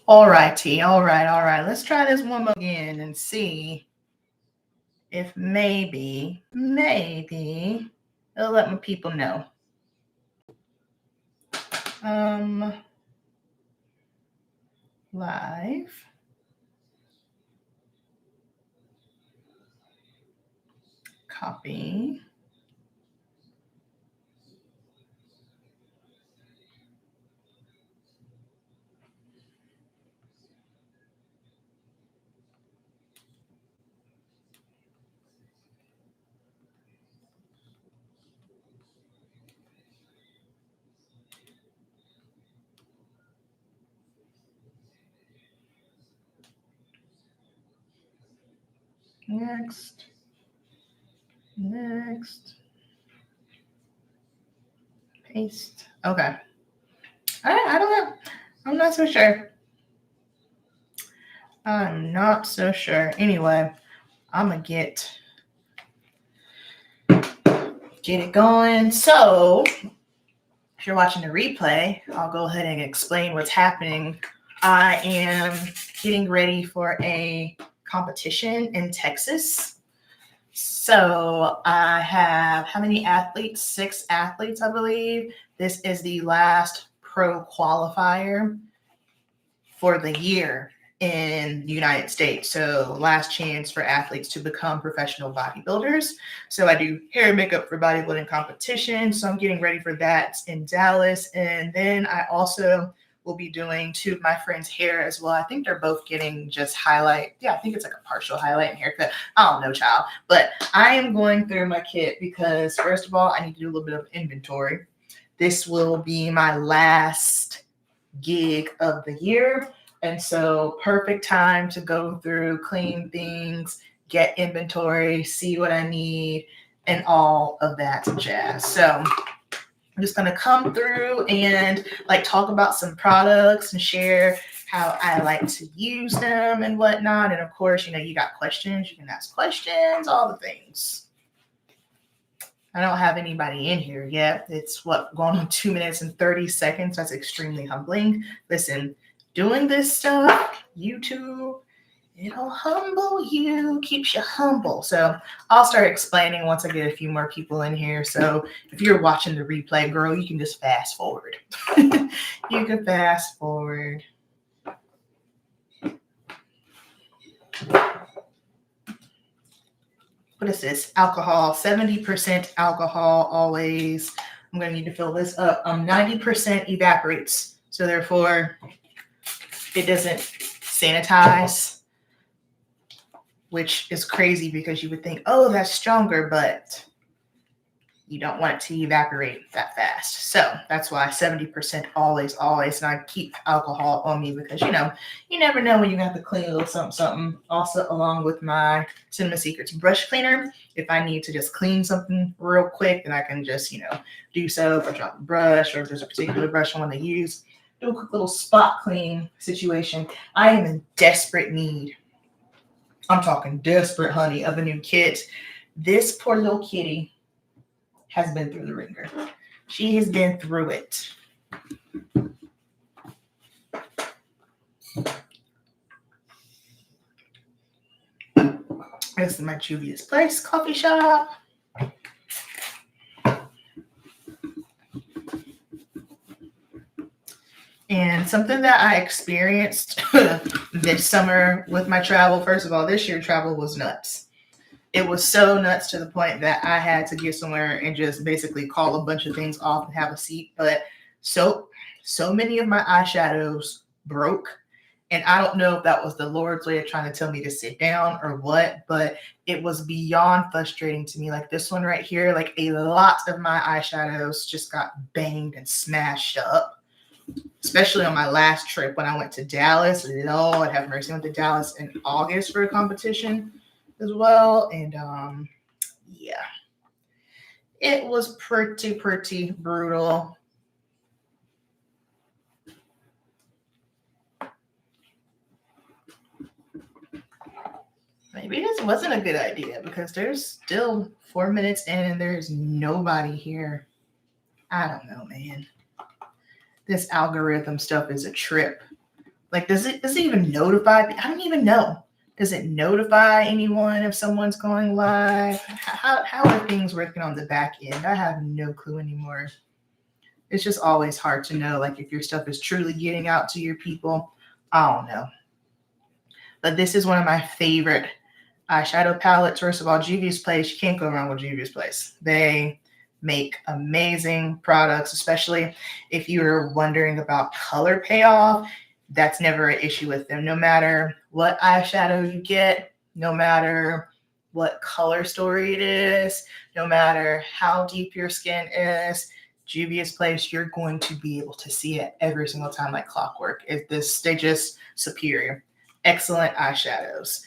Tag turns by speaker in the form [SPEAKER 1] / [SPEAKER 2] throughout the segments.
[SPEAKER 1] All righty. All right. All right. Let's try this one more again and see if maybe it'll let my people know. Live. Copy. Next. Paste. Okay. I don't know. I'm not so sure. I'm not so sure. Anyway, I'm gonna get it going. So if you're watching the replay, I'll go ahead and explain what's happening. I am getting ready for a competition in Texas. So I have how many athletes? 6 athletes, I believe. This is the last pro qualifier for the year in the United States. So last chance for athletes to become professional bodybuilders. So I do hair and makeup for bodybuilding competition. So I'm getting ready for that in Dallas. And then I also will be doing 2 of my friends' hair as well. I think they're both getting just highlight. Yeah, I think it's like a partial highlight and haircut. I don't know, child. But I am going through my kit because first of all, I need to do a little bit of inventory. This will be my last gig of the year. And so perfect time to go through, clean things, get inventory, see what I need, and all of that jazz. So I'm just going to come through and talk about some products and share how I like to use them and whatnot. And of course, you got questions, you can ask questions, all the things. I don't have anybody in here yet. It's going on 2 minutes and 30 seconds. That's extremely humbling. Listen, doing this stuff, YouTube, it'll humble you, keeps you humble. So I'll start explaining once I get a few more people in here. So if you're watching the replay, girl, you can just fast forward. You can fast forward. What is this? Alcohol, 70% alcohol always. I'm going to need to fill this up. 90% evaporates. So therefore, it doesn't sanitize, which is crazy because you would think, oh, that's stronger, but you don't want it to evaporate that fast. So that's why 70% always. And I keep alcohol on me because, you never know when you have to clean a little something. Also, along with my Cinema Secrets brush cleaner, if I need to just clean something real quick, then I can just, do so. If I drop a brush or if there's a particular brush I want to use, do a quick little spot clean situation. I am in desperate need. I'm talking desperate, honey, of a new kit. This poor little kitty has been through the ringer. She has been through it. This is my Juvia's Place coffee shop. And something that I experienced this summer with my travel, first of all, this year travel was nuts. It was so nuts to the point that I had to get somewhere and just basically call a bunch of things off and have a seat. But so many of my eyeshadows broke. And I don't know if that was the Lord's way of trying to tell me to sit down or what, but it was beyond frustrating to me. Like this one right here, a lot of my eyeshadows just got banged and smashed up. Especially on my last trip when I went to Dallas. Lord have mercy. I went to Dallas in August for a competition as well. And yeah, it was pretty brutal. Maybe this wasn't a good idea because there's still 4 minutes in and there's nobody here. I don't know, man. This algorithm stuff is a trip. Like, does it even notify? I don't even know. Does it notify anyone if someone's going live? How are things working on the back end? I have no clue anymore. It's just always hard to know, like, if your stuff is truly getting out to your people. I don't know. But this is one of my favorite eyeshadow palettes. First of all, Juvia's Place, you can't go wrong with Juvia's Place. They make amazing products, especially if you're wondering about color payoff. That's never an issue with them. No matter what eyeshadow you get, no matter what color story it is, no matter how deep your skin is, Juvia's Place, you're going to be able to see it every single they're just superior. Excellent eyeshadows.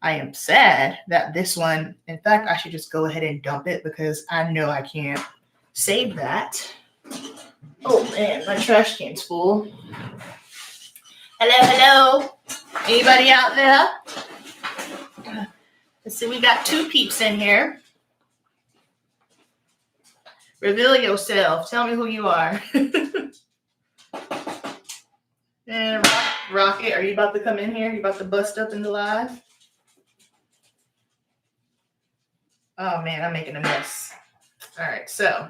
[SPEAKER 1] I am sad that this one, in fact, I should just go ahead and dump it because I know I can't save that. Oh man, my trash can's full. Hello. Anybody out there? Let's see, we got 2 peeps in here. Reveal yourself. Tell me who you are. And Rocket, are you about to come in here? You about to bust up in the live? Oh man, I'm making a mess. All right, so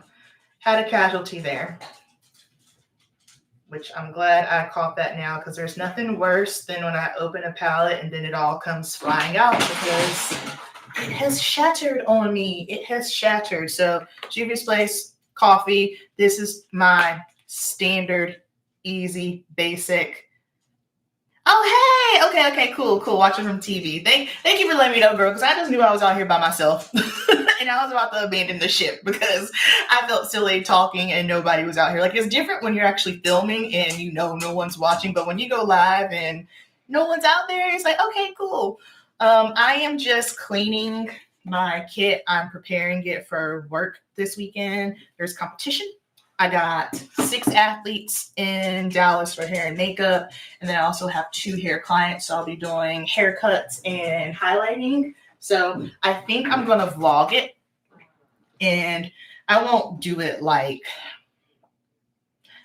[SPEAKER 1] had a casualty there, which I'm glad I caught that now because there's nothing worse than when I open a palette and then it all comes flying out because it has shattered on me. It has shattered. So Juvia's Place coffee. This is my standard, easy, basic. Oh, hey. Okay, cool. Watching from TV. Thank you for letting me know, girl, because I just knew I was out here by myself. And I was about to abandon the ship because I felt silly talking and nobody was out here. Like, it's different when you're actually filming and you know no one's watching, but when you go live and no one's out there, it's like, okay, cool. I am just cleaning my kit. I'm preparing it for work this weekend. There's competition. I got 6 athletes in Dallas for hair and makeup, and then I also have 2 hair clients, so I'll be doing haircuts and highlighting. So I think I'm going to vlog it, and I won't do it like,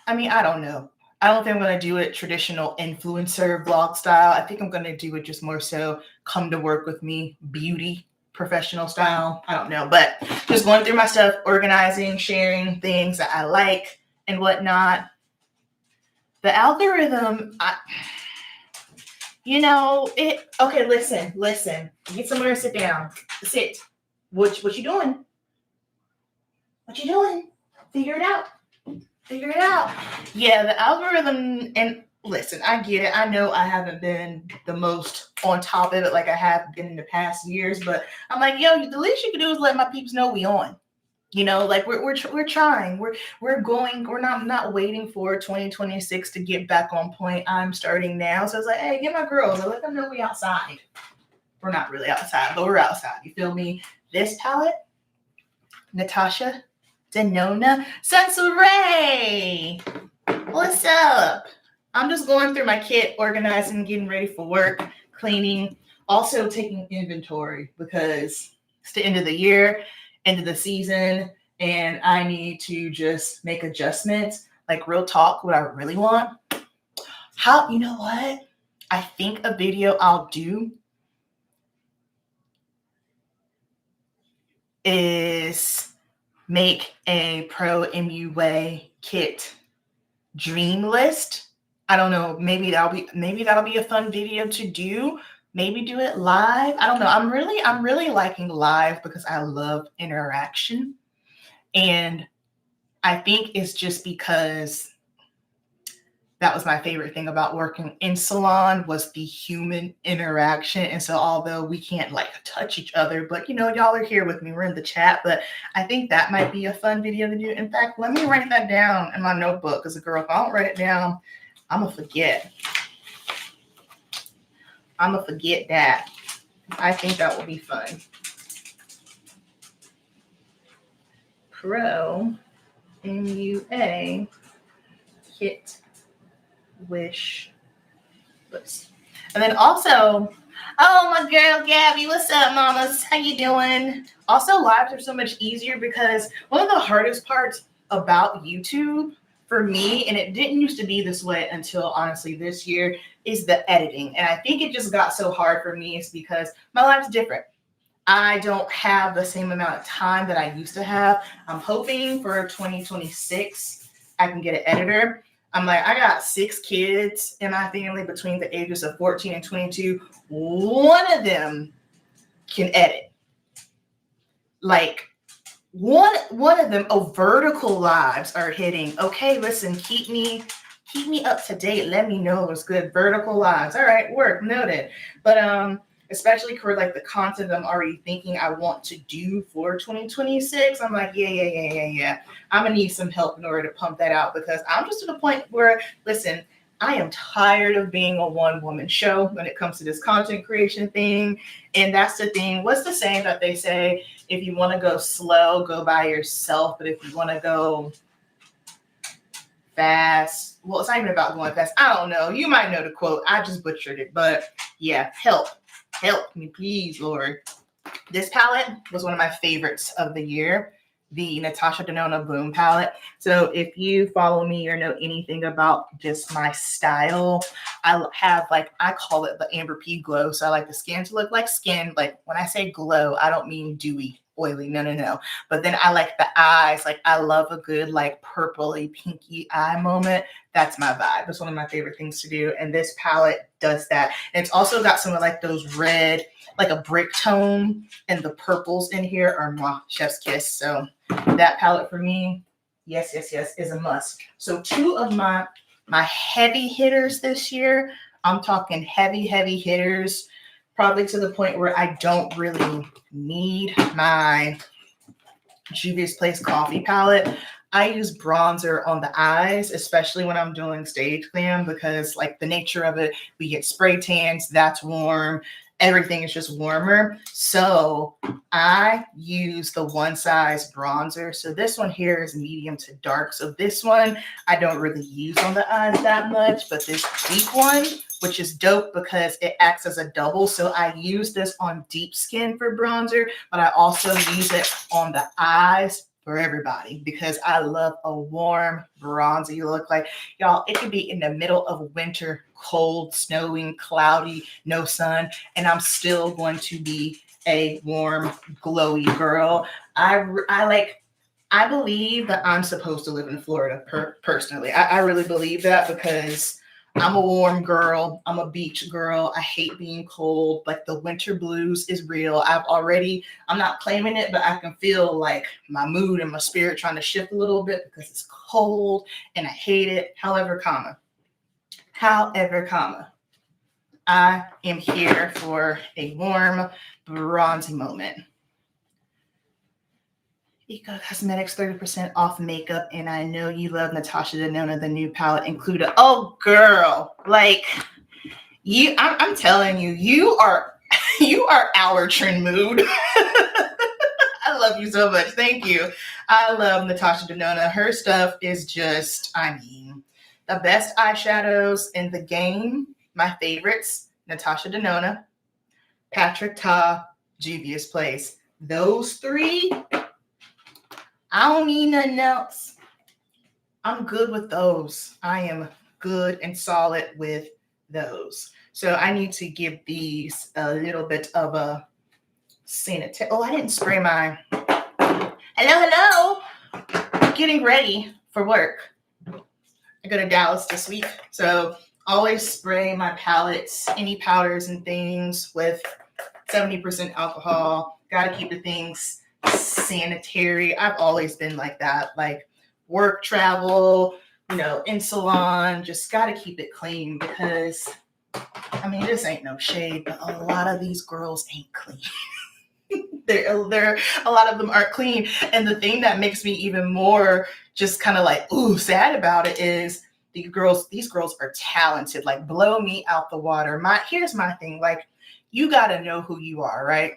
[SPEAKER 1] I don't know. I don't think I'm going to do it traditional influencer vlog style. I think I'm going to do it just more so come to work with me, beauty professional style. I don't know, but just going through my stuff, organizing, sharing things that I like and whatnot. The algorithm, okay, listen. Get somewhere and sit down. Sit. What you doing? What you doing? Figure it out. Yeah, the algorithm, and listen, I get it. I know I haven't been the most on top of it like I have been in the past years, but I'm like, yo, the least you can do is let my peeps know we on. Like we're trying. We're going. We're not waiting for 2026 to get back on point. I'm starting now. So it's like, hey, get my girls. I let them know we outside. We're not really outside, but we're outside. You feel me? This palette, Natasha Denona Sansoray. What's up? I'm just going through my kit, organizing, getting ready for work, cleaning, also taking inventory because it's the end of the year, end of the season, and I need to just make adjustments. Like, real talk, what I really want. You know what? I think a video I'll do is make a pro MUA kit dream list. I don't know. Maybe that'll be a fun video to do. Maybe do it live. I don't know. I'm really liking live because I love interaction. And I think it's just because that was my favorite thing about working in salon was the human interaction. And so although we can't like touch each other, but y'all are here with me. We're in the chat, but I think that might be a fun video to do. In fact, let me write that down in my notebook because girl, if I don't write it down, I'm going to forget. I'm going to forget that. I think that will be fun. Pro MUA kit wish list. And then also, oh, my girl Gabby, what's up, mamas? How you doing? Also, lives are so much easier because one of the hardest parts about YouTube for me, and it didn't used to be this way until honestly this year, is the editing. And I think it just got so hard for me is because my life's different. I don't have the same amount of time that I used to have. I'm hoping for 2026 I can get an editor. I'm like, I got 6 kids in my family between the ages of 14 and 22. One of them can edit. Like one of them, vertical lives are hitting. Okay, listen, keep me up to date. Let me know it's good. Vertical lives. All right, work noted. But especially for like the content I'm already thinking I want to do for 2026, I'm like, yeah. I'm gonna need some help in order to pump that out because I'm just at a point where, listen, I am tired of being a one-woman show when it comes to this content creation thing. And that's the thing. What's the saying that they say? If you want to go slow, go by yourself. But if you want to go fast, well, it's not even about going fast. I don't know. You might know the quote. I just butchered it. But yeah, help me, please, Lord. This palette was one of my favorites of the year, the Natasha Denona Bloom palette. So if you follow me or know anything about just my style, I have I call it the Amber P glow. So I like the skin to look like skin. Like when I say glow, I don't mean dewy, oily. No. But then I like the eyes. Like I love a good like purpley, pinky eye moment. That's my vibe. That's one of my favorite things to do. And this palette does that. And it's also got some of like those red, like a brick tone, and the purples in here are my chef's kiss. So that palette for me, yes, is a must. So 2 of my heavy hitters this year, I'm talking heavy hitters, probably to the point where I don't really need my Juvia's Place coffee palette. I use bronzer on the eyes, especially when I'm doing stage glam, because like the nature of it, we get spray tans, that's warm. Everything is just warmer. So I use the one size bronzer. So this one here is medium to dark. So this one I don't really use on the eyes that much, but this deep one, which is dope because it acts as a double. So I use this on deep skin for bronzer, but I also use it on the eyes for everybody because I love a warm bronzer. You look like, y'all, it could be in the middle of winter, cold, snowing, cloudy, no sun, and I'm still going to be a warm, glowy girl. I believe that I'm supposed to live in Florida personally. I really believe that because I'm a warm girl. I'm a beach girl. I hate being cold. Like the winter blues is real. I'm not claiming it, but I can feel like my mood and my spirit trying to shift a little bit because it's cold and I hate it. However, I am here for a warm, bronzy moment. Eco Cosmetics 30% off makeup, and I know you love Natasha Denona, the new palette included. Oh, girl, like you, I'm telling you, you are our trend mood. I love you so much. Thank you. I love Natasha Denona. Her stuff is just, the best eyeshadows in the game. My favorites: Natasha Denona, Patrick Ta, Juvia's Place. Those 3. I don't need nothing else. I'm good with those. I am good and solid with those. So I need to give these a little bit of a sanitary. Oh, I didn't spray mine. Hello. Getting ready for work. I go to Dallas this week. So always spray my palettes, any powders and things with 70% alcohol. Got to keep the things sanitary. I've always been like that, like work, travel, in salon, just got to keep it clean because this ain't no shade, but a lot of these girls ain't clean. They're a lot of them aren't clean. And the thing that makes me even more just kind of like, sad about it is these girls are talented, like blow me out the water. Here's my thing. Like, you got to know who you are, right?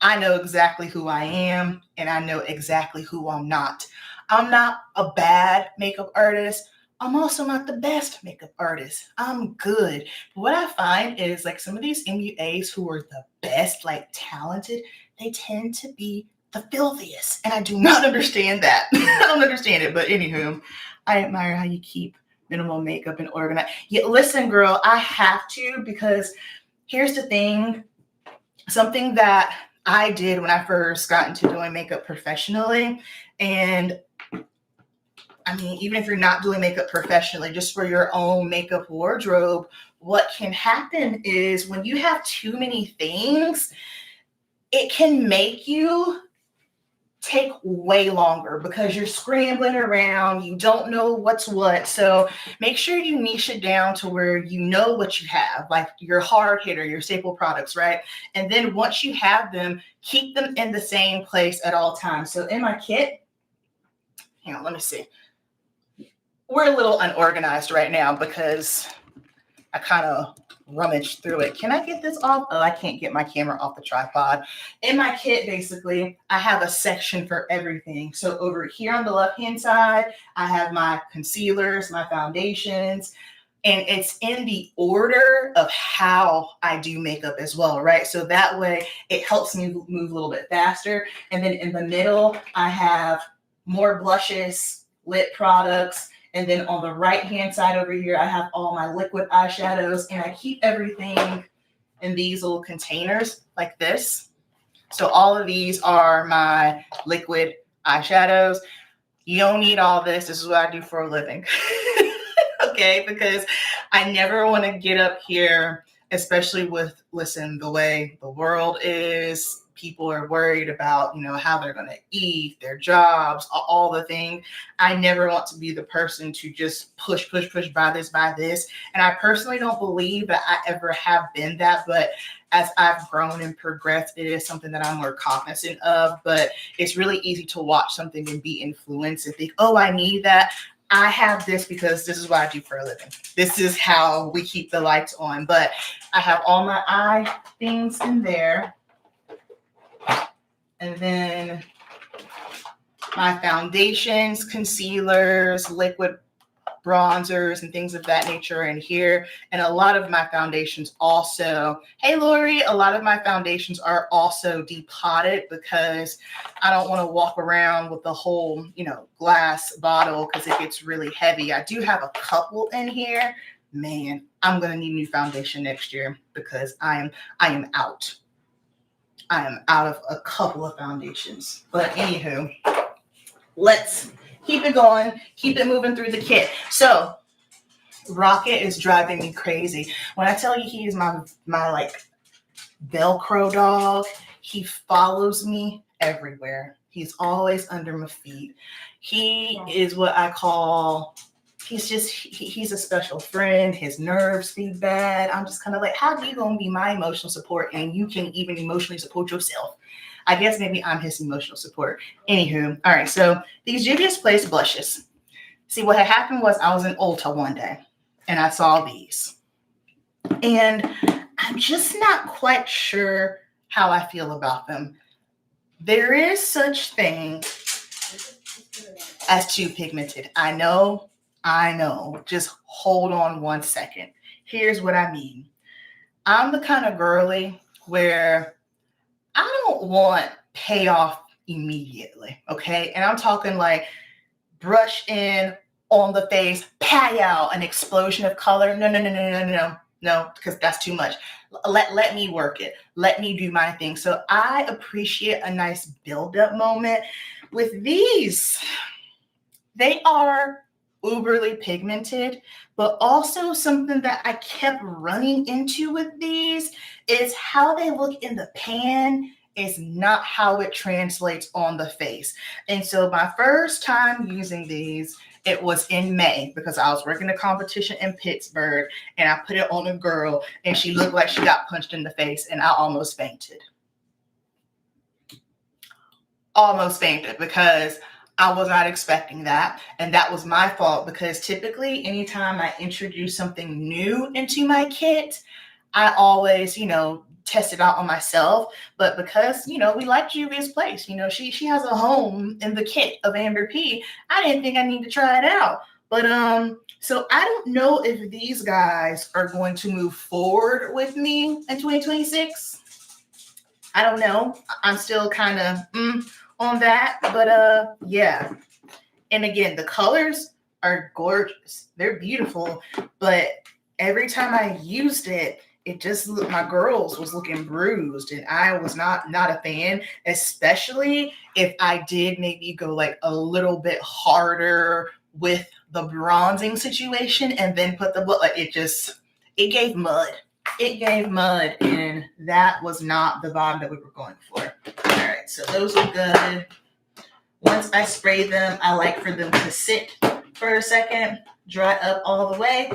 [SPEAKER 1] I know exactly who I am, and I know exactly who I'm not. I'm not a bad makeup artist. I'm also not the best makeup artist. I'm good. But what I find is like some of these MUAs who are the best, like talented, they tend to be the filthiest. And I do not understand that. I don't understand it. But anywho, I admire how you keep minimal makeup and organized. Yeah, listen, girl, I have to, because here's the thing. Something that I did when I first got into doing makeup professionally, and I mean, even if you're not doing makeup professionally, just for your own makeup wardrobe, what can happen is when you have too many things, it can make you take way longer because you're scrambling around, you don't know what's what. So make sure you niche it down to where you know what you have, like your hard hitter, your staple products, right? And then once you have them, keep them in the same place at all times. So in my kit, hang on, let me see. We're a little unorganized right now because I kind of rummaged through it. Can I get this off? Oh, I can't get my camera off the tripod. In my kit, basically, I have a section for everything. So over here on the left-hand side, I have my concealers, my foundations, and it's in the order of how I do makeup as well, right? So that way it helps me move a little bit faster. And then in the middle, I have more blushes, lip products. And then on the right-hand side over here, I have all my liquid eyeshadows, and I keep everything in these little containers like this. So all of these are my liquid eyeshadows. You don't need all this. This is what I do for a living. Okay, because I never want to get up here, especially with, listen, the way the world is. People are worried about, how they're going to eat, their jobs, all the things. I never want to be the person to just push, buy this. And I personally don't believe that I ever have been that. But as I've grown and progressed, it is something that I'm more cognizant of. But it's really easy to watch something and be influenced and think, oh, I need that. I have this because this is what I do for a living. This is how we keep the lights on. But I have all my eye things in there. And then my foundations, concealers, liquid bronzers, and things of that nature in here. And a lot of my foundations also, hey, Lori, a lot of my foundations are also depotted because I don't want to walk around with the whole, glass bottle because it gets really heavy. I do have a couple in here. Man, I'm going to need new foundation next year because I am out. I am out of a couple of foundations. But anywho, let's keep it going, keep it moving through the kit. So Rocket is driving me crazy. When I tell you he is my like Velcro dog, he follows me everywhere. He's always under my feet. He is what I call, he's a special friend. His nerves be bad. I'm just kind of like, how are you going to be my emotional support and you can even emotionally support yourself? I guess maybe I'm his emotional support. Anywho, all right, so these Juvia's Place blushes. See, what had happened was I was in Ulta one day and I saw these. And I'm just not quite sure how I feel about them. There is such thing as too pigmented. I know. Just hold on one second. Here's what I mean. I'm the kind of girly where I don't want payoff immediately, okay? And I'm talking like brush in on the face, pow, an explosion of color. No, because that's too much. Let me work it. Let me do my thing. So I appreciate a nice build-up moment. With these, they are uberly pigmented, but also something that I kept running into with these is how they look in the pan is not how it translates on the face. And so my first time using these, it was in May because I was working a competition in Pittsburgh and I put it on a girl and she looked like she got punched in the face and I almost fainted. Almost fainted because I was not expecting that. And that was my fault because typically anytime I introduce something new into my kit, I always, test it out on myself. But because, we like Juvia's Place, she has a home in the kit of Amber P. I didn't think I need to try it out. But so I don't know if these guys are going to move forward with me in 2026. I don't know. I'm still kind of on that. But yeah. And again, the colors are gorgeous. They're beautiful, but every time I used it, it just looked, my girls was looking bruised, and I was not a fan, especially if I did maybe go like a little bit harder with the bronzing situation and then put the like it gave mud. It gave mud, and that was not the vibe that we were going for. All right, so those are good. Once I spray them, I like for them to sit for a second, dry up all the way,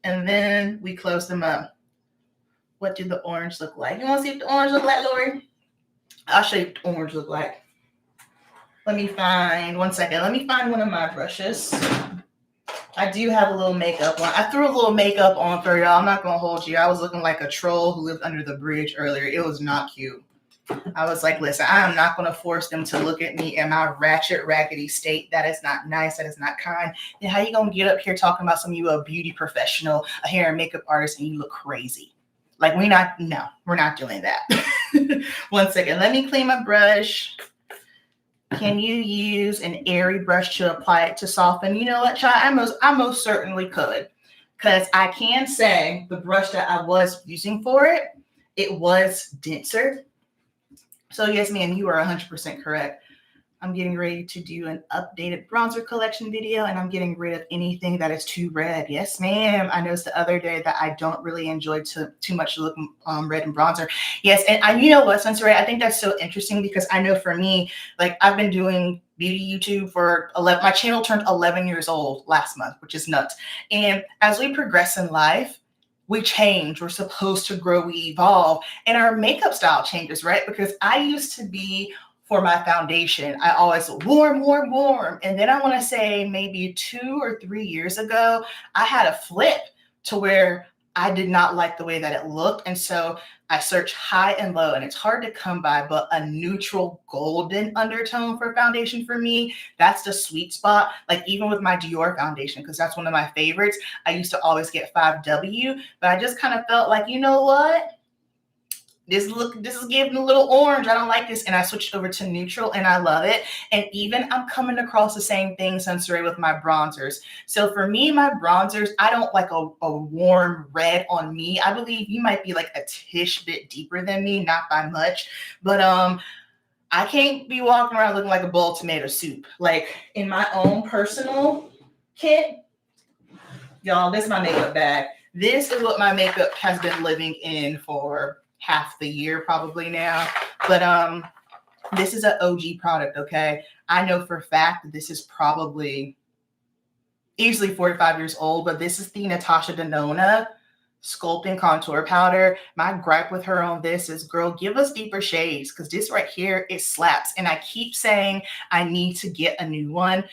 [SPEAKER 1] and then we close them up. What did the orange look like? You want to see what the orange look like, Lori? I'll show you what the orange look like. Let me find one of my brushes. I do have a little makeup on. I threw a little makeup on for y'all. I'm not going to hold you. I was looking like a troll who lived under the bridge earlier. It was not cute. I was like, listen, I am not going to force them to look at me in my ratchet, raggedy state. That is not nice. That is not kind. Then how you going to get up here talking about some of you a beauty professional, a hair and makeup artist, and you look crazy? Like, we're not doing that. One second. Let me clean my brush. Can you use an airy brush to apply it to soften? You know what, child? I most certainly could. Because I can say the brush that I was using for it was denser. So yes, ma'am, you are 100% correct. I'm getting ready to do an updated bronzer collection video, and I'm getting rid of anything that is too red. Yes, ma'am. I noticed the other day that I don't really enjoy too much to look red in bronzer. Yes, and you know what, Sensory? I think that's so interesting because I know for me, like I've been doing beauty YouTube for 11. My channel turned 11 years old last month, which is nuts. And as we progress in life, we change. We're supposed to grow, we evolve, and our makeup style changes, right? Because I used to be, for my foundation, I always warm. And then I want to say maybe 2 or 3 years ago, I had a flip to where I did not like the way that it looked. And so I searched high and low, and it's hard to come by, but a neutral golden undertone for foundation for me, that's the sweet spot. Like even with my Dior foundation, because that's one of my favorites, I used to always get 5W, but I just kind of felt like, you know what? This is giving a little orange. I don't like this. And I switched over to neutral, and I love it. And even I'm coming across the same thing, Sensory, with my bronzers. So for me, my bronzers, I don't like a warm red on me. I believe you might be like a tish bit deeper than me, not by much. But I can't be walking around looking like a bowl of tomato soup. Like in my own personal kit, y'all, this is my makeup bag. This is what my makeup has been living in for half the year probably now. But this is an OG product, okay? I know for a fact that this is probably easily 45 years old, but this is the Natasha Denona Sculpting Contour Powder. My gripe with her on this is, girl, give us deeper shades, because this right here, it slaps. And I keep saying I need to get a new one.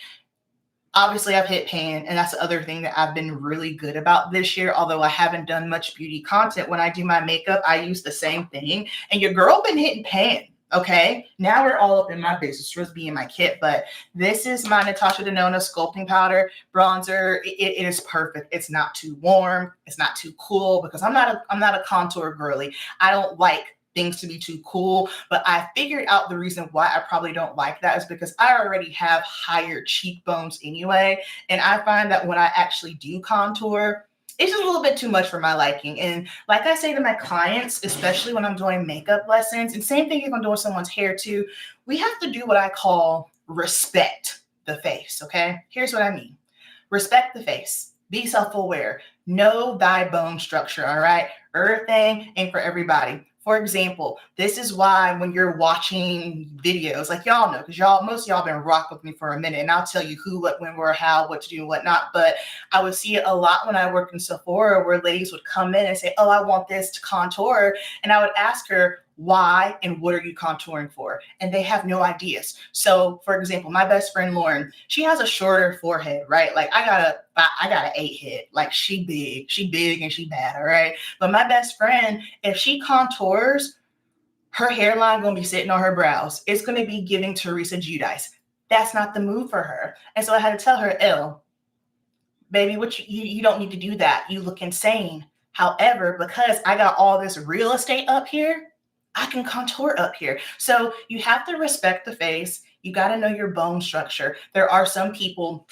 [SPEAKER 1] Obviously, I've hit pan, and that's the other thing that I've been really good about this year. Although I haven't done much beauty content, when I do my makeup, I use the same thing. And your girl been hitting pan, okay? Now we're all up in my business. Just be in my kit. But this is my Natasha Denona Sculpting Powder Bronzer. It is perfect. It's not too warm. It's not too cool, because I'm not a contour girly. I don't like things to be too cool, but I figured out the reason why I probably don't like that is because I already have higher cheekbones anyway. And I find that when I actually do contour, it's just a little bit too much for my liking. And like I say to my clients, especially when I'm doing makeup lessons, and same thing if I'm doing someone's hair too, we have to do what I call respect the face, okay? Here's what I mean. Respect the face. Be self-aware. Know thy bone structure, all right? Everything ain't for everybody. For example, this is why when you're watching videos, like y'all know, because most of y'all been rocking with me for a minute, and I'll tell you who, what, when, where, how, what to do, and what not. But I would see it a lot when I worked in Sephora, where ladies would come in and say, oh, I want this to contour. And I would ask her, why and what are you contouring for? And they have no ideas. So for example, my best friend Lauren, she has a shorter forehead, right? Like I got an 8 head. Like she big and she bad, all right? But my best friend, if she contours, her hairline gonna be sitting on her brows. It's gonna be giving Teresa Giudice. That's not the move for her. And so I had to tell her, baby, you don't need to do that. You look insane. However, because I got all this real estate up here, I can contour up here. So you have to respect the face. You got to know your bone structure. There are some people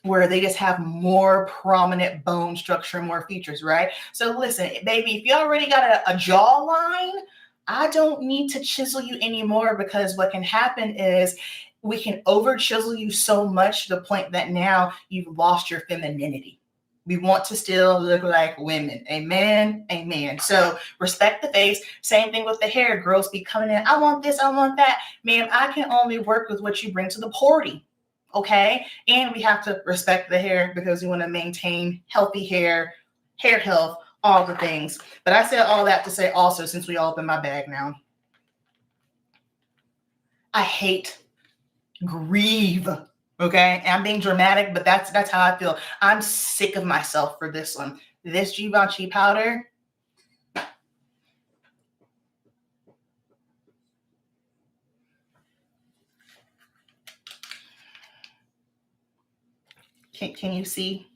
[SPEAKER 1] where they just have more prominent bone structure, more features, right? So listen, baby, if you already got a jawline, I don't need to chisel you anymore, because what can happen is we can over chisel you so much to the point that now you've lost your femininity. We want to still look like women. Amen. Amen. So respect the face. Same thing with the hair. Girls be coming in, I want this, I want that. Ma'am, I can only work with what you bring to the party. Okay. And we have to respect the hair, because we want to maintain healthy hair, hair health, all the things. But I said all that to say also, since we all up in my bag now, I hate, grieve. Okay. And I'm being dramatic, but that's how I feel. I'm sick of myself for this one. This Givenchy powder. Can you see?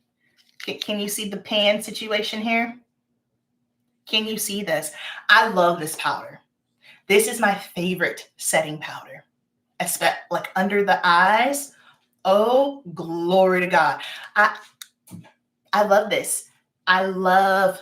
[SPEAKER 1] Can you see the pan situation here? Can you see this? I love this powder. This is my favorite setting powder, like under the eyes. Oh, glory to God. I love this. I love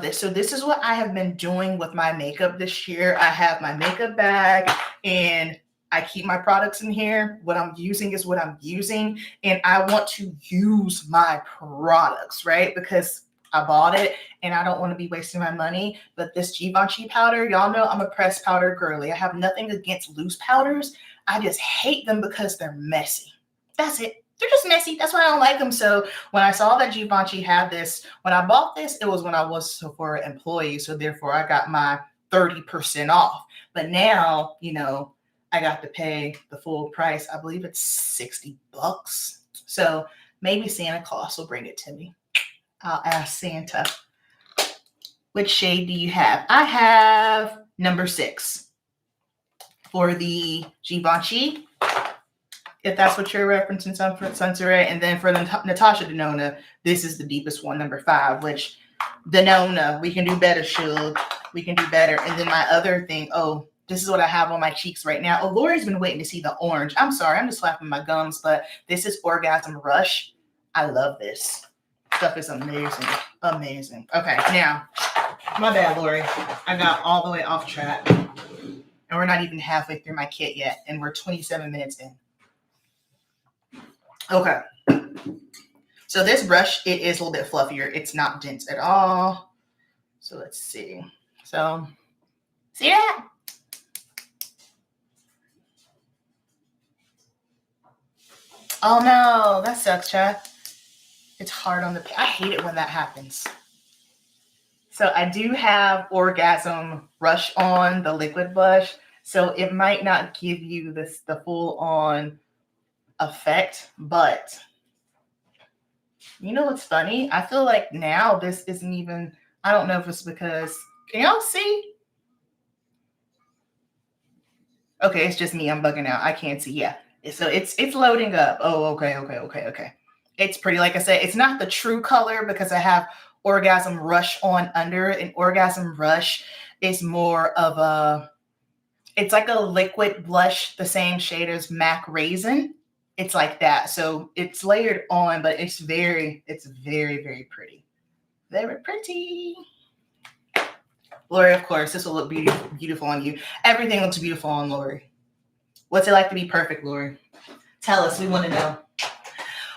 [SPEAKER 1] this. So this is what I have been doing with my makeup this year. I have my makeup bag and I keep my products in here. What I'm using is what I'm using. And I want to use my products, right? Because I bought it and I don't want to be wasting my money. But this Givenchy powder, y'all know I'm a pressed powder girly. I have nothing against loose powders. I just hate them because they're messy. That's it. They're just messy. That's why I don't like them. So when I saw that Givenchy had this, when I bought this, it was when I was Sephora employee. So therefore I got my 30% off. But now, you know, I got to pay the full price. I believe it's $60. So maybe Santa Claus will bring it to me. I'll ask Santa. Which shade do you have? I have number 6 for the Givenchy, if that's what you're referencing, Sunseray. And then for the Natasha Denona, this is the deepest one, number 5, which Denona, we can do better, Shield. We can do better. And then my other thing, oh, this is what I have on my cheeks right now. Oh, Lori's been waiting to see the orange. I'm sorry, I'm just slapping my gums, but this is Orgasm Rush. I love this. Stuff is amazing. Amazing. Okay, now, my bad, Lori. I got all the way off track. And we're not even halfway through my kit yet. And we're 27 minutes in. Okay. So this brush, it is a little bit fluffier. It's not dense at all. So let's see. So, see that? Oh no, that sucks, chat. It's hard on the, I hate it when that happens. So I do have Orgasm Rush on, the liquid blush. So it might not give you the full on effect, but you know what's funny? I feel like now this isn't even, I don't know if it's because, can y'all see? Okay, it's just me. I'm bugging out. I can't see. Yeah. So it's loading up. Oh, okay. It's pretty. Like I said, it's not the true color because I have Orgasm Rush on under it. And Orgasm Rush is more of a, it's like a liquid blush, the same shade as MAC Raisin. It's like that. So it's layered on, but it's very, very pretty. Very pretty. Lori, of course, this will look beautiful on you. Everything looks beautiful on Lori. What's it like to be perfect, Lori? Tell us. We want to know.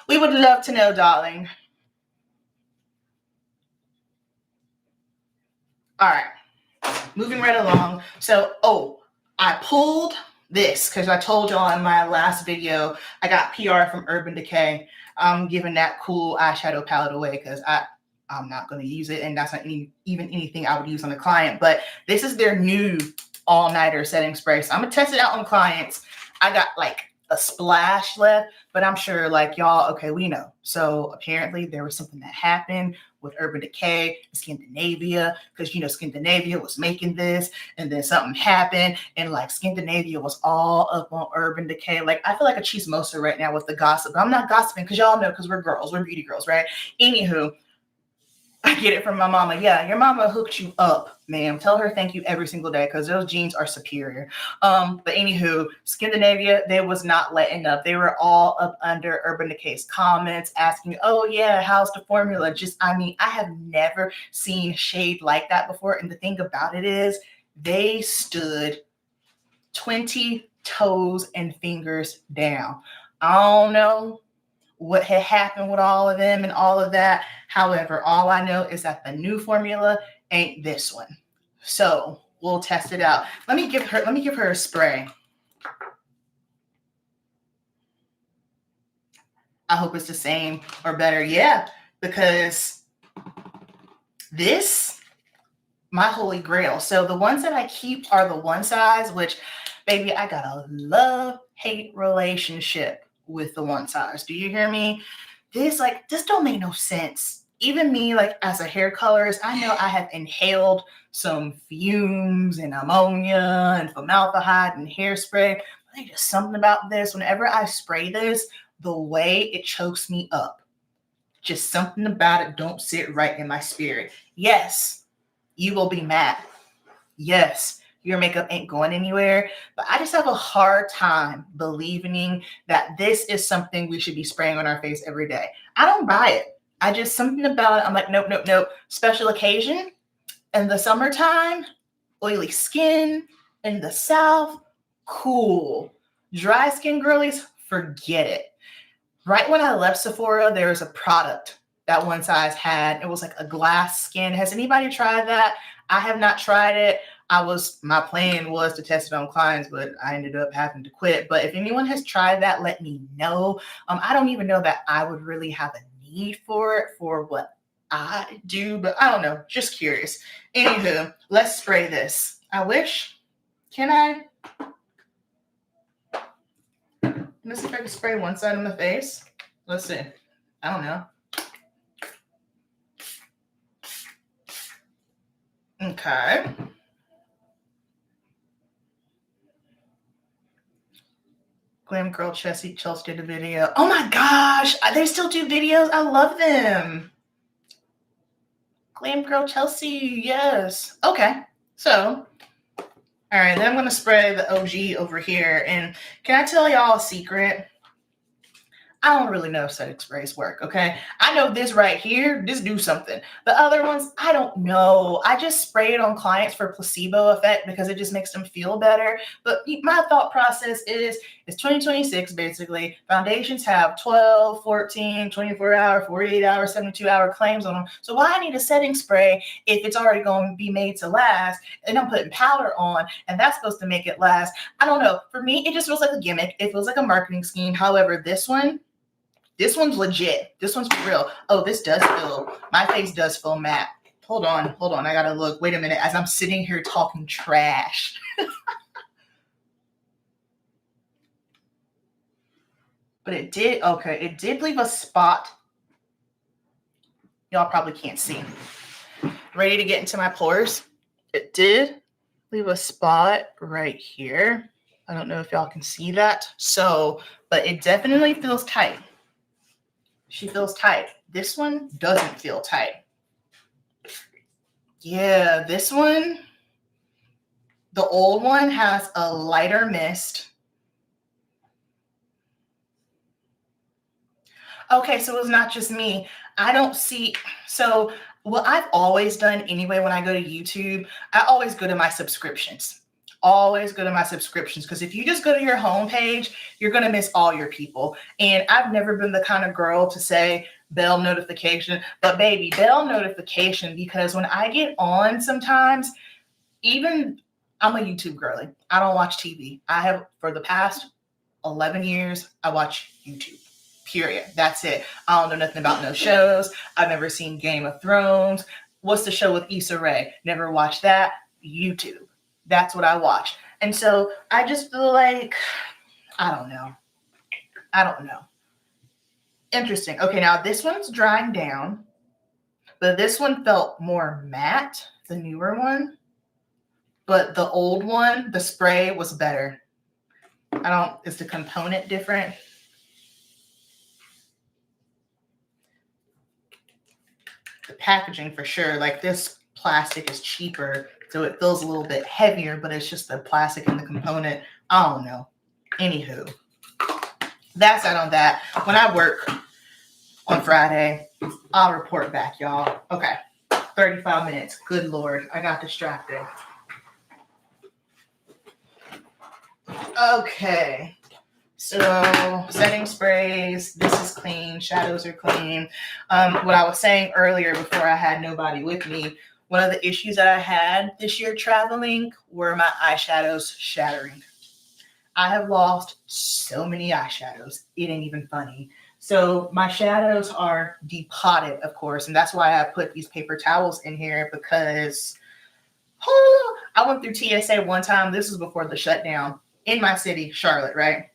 [SPEAKER 1] We would love to know, darling. All right. Moving right along. So, I pulled this because I told y'all in my last video, I got PR from Urban Decay. I'm giving that cool eyeshadow palette away because I'm not going to use it, and that's not even anything I would use on a client. But this is their new all-nighter setting spray. So I'm going to test it out on clients. I got like a splash left, but I'm sure like y'all, okay, we know. So apparently there was something that happened with Urban Decay, Scandinavia, because, you know, Scandinavia was making this, and then something happened, and like Scandinavia was all up on Urban Decay. Like, I feel like a chismosa right now with the gossip. I'm not gossiping because y'all know, because we're girls, we're beauty girls, right? Anywho, I get it from my mama. Yeah, your mama hooked you up, ma'am. Tell her thank you every single day because those jeans are superior. But anywho, Scandinavia, they was not letting up. They were all up under Urban Decay's comments asking, oh yeah, how's the formula? I have never seen shade like that before. And the thing about it is they stood 20 toes and fingers down. I don't know what had happened with all of them and all of that. However, all I know is that the new formula ain't this one. So we'll test it out. Let me give her a spray. I hope it's the same or better. Yeah, because this, my holy grail. So the ones that I keep are the one size, which, baby, I got a love-hate relationship with the one size. Do you hear me? This don't make no sense. Even me, like as a hair colorist, I know I have inhaled some fumes and ammonia and formaldehyde and hairspray. But there's just something about this. Whenever I spray this, the way it chokes me up, just something about it don't sit right in my spirit. Yes, you will be mad. Yes, your makeup ain't going anywhere, but I just have a hard time believing that this is something we should be spraying on our face every day. I don't buy it. Something about it, I'm like, nope, nope, nope. Special occasion in the summertime, oily skin in the South, cool. Dry skin girlies, forget it. Right when I left Sephora, there was a product that one size had. It was like a glass skin. Has anybody tried that? I have not tried it. My plan was to test it on clients, but I ended up having to quit. But if anyone has tried that, let me know. I don't even know that I would really have a need for it for what I do, but I don't know. Just curious. Anywho, let's spray this. Can I? Let's see if I can spray one side of my face. Let's see. I don't know. Okay. Glam Girl Chelsea did a video. Oh my gosh, they still do videos. I love them. Glam Girl Chelsea, yes. Okay, so, all right, then I'm going to spray the OG over here. And can I tell y'all a secret? I don't really know if setting sprays work, okay? I know this right here, this do something. The other ones, I don't know. I just spray it on clients for placebo effect because it just makes them feel better. But my thought process is, it's 2026 basically. Foundations have 12, 14, 24-hour, 48-hour, 72-hour claims on them. So why I need a setting spray if it's already going to be made to last and I'm putting powder on and that's supposed to make it last? I don't know. For me, it just feels like a gimmick. It feels like a marketing scheme. However, this one's legit. This one's for real. Oh, my face does feel matte. Hold on. I gotta look. Wait a minute. As I'm sitting here talking trash. But it did leave a spot. Y'all probably can't see. Ready to get into my pores? It did leave a spot right here. I don't know if y'all can see that. But it definitely feels tight. She feels tight. This one doesn't feel tight. Yeah, this one, the old one has a lighter mist. Okay, so it's not just me. I don't see. So what I've always done anyway when I go to YouTube, I always go to my subscriptions. Because if you just go to your homepage, you're going to miss all your people. And I've never been the kind of girl to say bell notification, but baby, bell notification, because when I get on sometimes, even I'm a YouTube girly. I don't watch TV. I have for the past 11 years, I watch YouTube. Period. That's it. I don't know nothing about no shows. I've never seen Game of Thrones. What's the show with Issa Rae? Never watched that. YouTube. That's what I watch. And so I just feel like, I don't know. Interesting. Okay, now this one's drying down, but this one felt more matte, the newer one. But the old one, the spray was better. Is the component different? the packaging for sure. Like this plastic is cheaper, so it feels a little bit heavier, but it's just the plastic and the component. I don't know. Anywho, that's not on that. When I work on Friday, I'll report back, y'all. Okay, 35 minutes. Good Lord, I got distracted. Okay, so setting sprays, this is clean, shadows are clean. What I was saying earlier before I had nobody with me, one of the issues that I had this year traveling were my eyeshadows shattering. I have lost so many eyeshadows. It ain't even funny. So my shadows are depotted, of course, and that's why I put these paper towels in here because I went through TSA one time. This was before the shutdown in my city, Charlotte, right?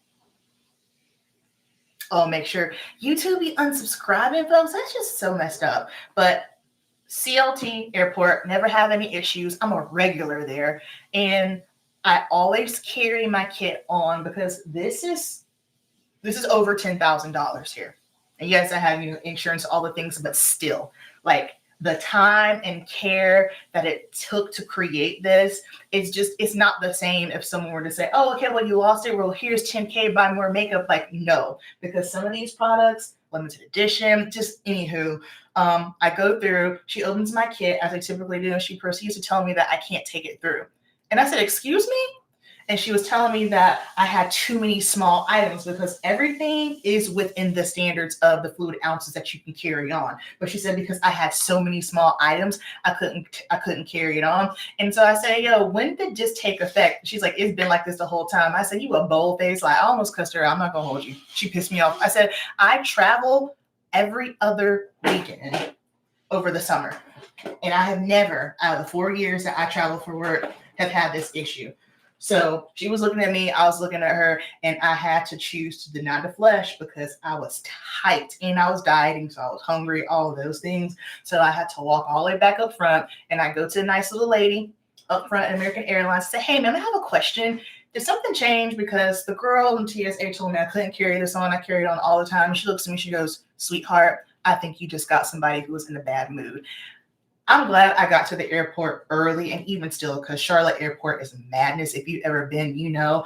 [SPEAKER 1] Oh, make sure YouTube be unsubscribing, folks. That's just so messed up. But CLT airport, never have any issues. I'm a regular there. And I always carry my kit on because this is over $10,000 here. And yes, I have insurance, all the things, but still, like the time and care that it took to create this, it's not the same if someone were to say, oh, okay, well, you lost it. Well, here's 10K, buy more makeup. Like, no, because some of these products, limited edition, just anywho, I go through, she opens my kit as I typically do, and she proceeds to tell me that I can't take it through. And I said, excuse me? And she was telling me that I had too many small items because everything is within the standards of the fluid ounces that you can carry on. But she said because I had so many small items, I couldn't carry it on. And so I said, yo, when did this take effect? She's like, it's been like this the whole time. I said, you a bold face. Like, I almost cussed her out. I'm not gonna hold you. She pissed me off. I said, I travel every other weekend over the summer. And I have never, out of the 4 years that I travel for work, have had this issue. So she was looking at me, I was looking at her, and I had to choose to deny the flesh because I was tight and I was dieting, so I was hungry, all of those things. So I had to walk all the way back up front, and I go to a nice little lady up front at American Airlines and say, hey, ma'am, I have a question. Did something change? Because the girl in TSA told me I couldn't carry this on. I carry it on all the time. And she looks at me, she goes, sweetheart, I think you just got somebody who was in a bad mood. I'm glad I got to the airport early, and even still, because Charlotte Airport is madness. If you've ever been, you know,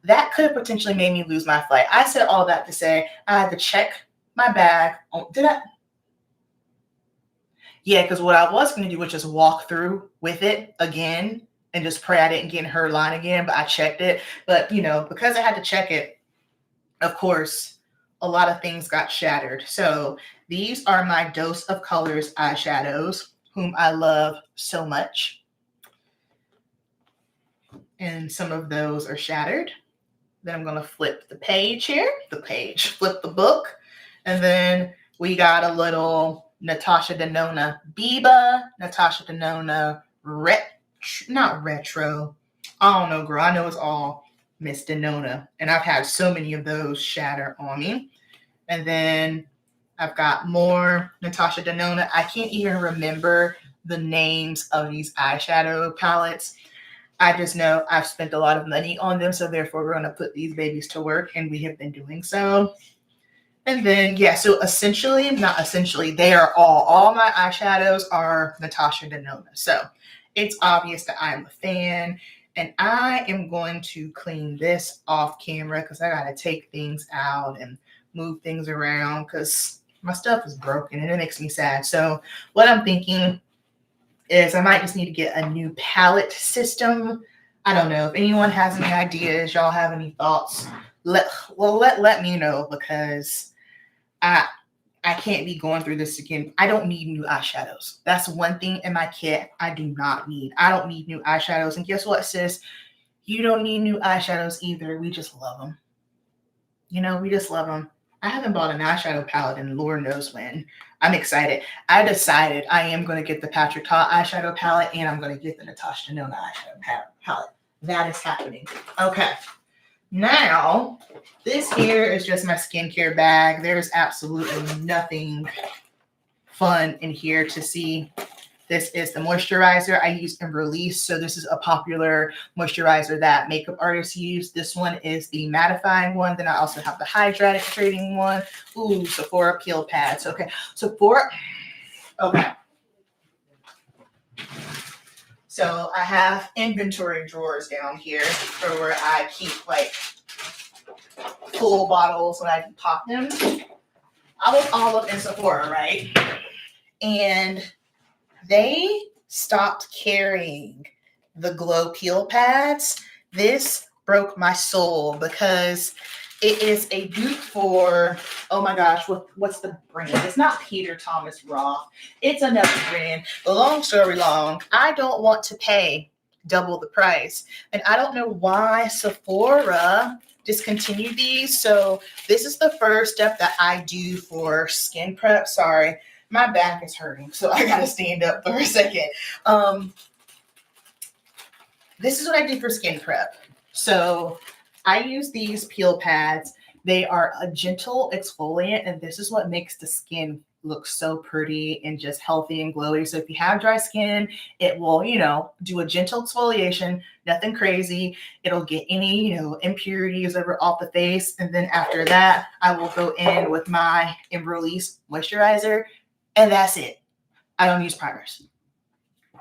[SPEAKER 1] that could have potentially made me lose my flight. I said all that to say I had to check my bag. Oh, did I? Yeah, because what I was going to do was just walk through with it again and just pray I didn't get in her line again, but I checked it. But, you know, because I had to check it, of course, a lot of things got shattered. So these are my Dose of Colors eyeshadows, whom I love so much. And some of those are shattered. Then I'm going to flip the page here, flip the book. And then we got a little Natasha Denona Biba, Natasha Denona not retro. I don't know, girl. I know it's all Miss Denona. And I've had so many of those shatter on me. And then I've got more Natasha Denona. I can't even remember the names of these eyeshadow palettes. I just know I've spent a lot of money on them, so therefore we're going to put these babies to work, and we have been doing so. And then, yeah, so not essentially, they are all my eyeshadows are Natasha Denona. So it's obvious that I am a fan, and I am going to clean this off camera because I got to take things out and move things around because my stuff is broken and it makes me sad. So what I'm thinking is I might just need to get a new palette system. I don't know if anyone has any ideas, y'all have any thoughts. Let me know because I can't be going through this again. I don't need new eyeshadows. That's one thing in my kit I do not need. I don't need new eyeshadows. And guess what, sis? You don't need new eyeshadows either. We just love them. You know, we just love them. I haven't bought an eyeshadow palette in Lord knows when. I'm excited. I decided I am going to get the Patrick Ta eyeshadow palette, and I'm going to get the Natasha Denona eyeshadow palette. That is happening. Okay. Now, this here is just my skincare bag. There's absolutely nothing fun in here to see. This is the moisturizer I use in Release. So this is a popular moisturizer that makeup artists use. This one is the mattifying one. Then I also have the hydrating one. Ooh, Sephora peel pads. Okay, Sephora. Okay. So I have inventory drawers down here for where I keep like full bottles when I pop them. I was all up in Sephora, right? And they stopped carrying the glow peel pads. This broke my soul because it is a dupe for, oh my gosh, what's the brand? It's not Peter Thomas Roth. It's another brand. But long story long, I don't want to pay double the price. And I don't know why Sephora discontinued these. So this is the first step that I do for skin prep. Sorry, my back is hurting, so I gotta stand up for a second. This is what I do for skin prep. So I use these peel pads. They are a gentle exfoliant, and this is what makes the skin look so pretty and just healthy and glowy. So if you have dry skin, it will, do a gentle exfoliation, nothing crazy. It'll get any, impurities off the face. And then after that, I will go in with my Release moisturizer, and that's it. I don't use primers.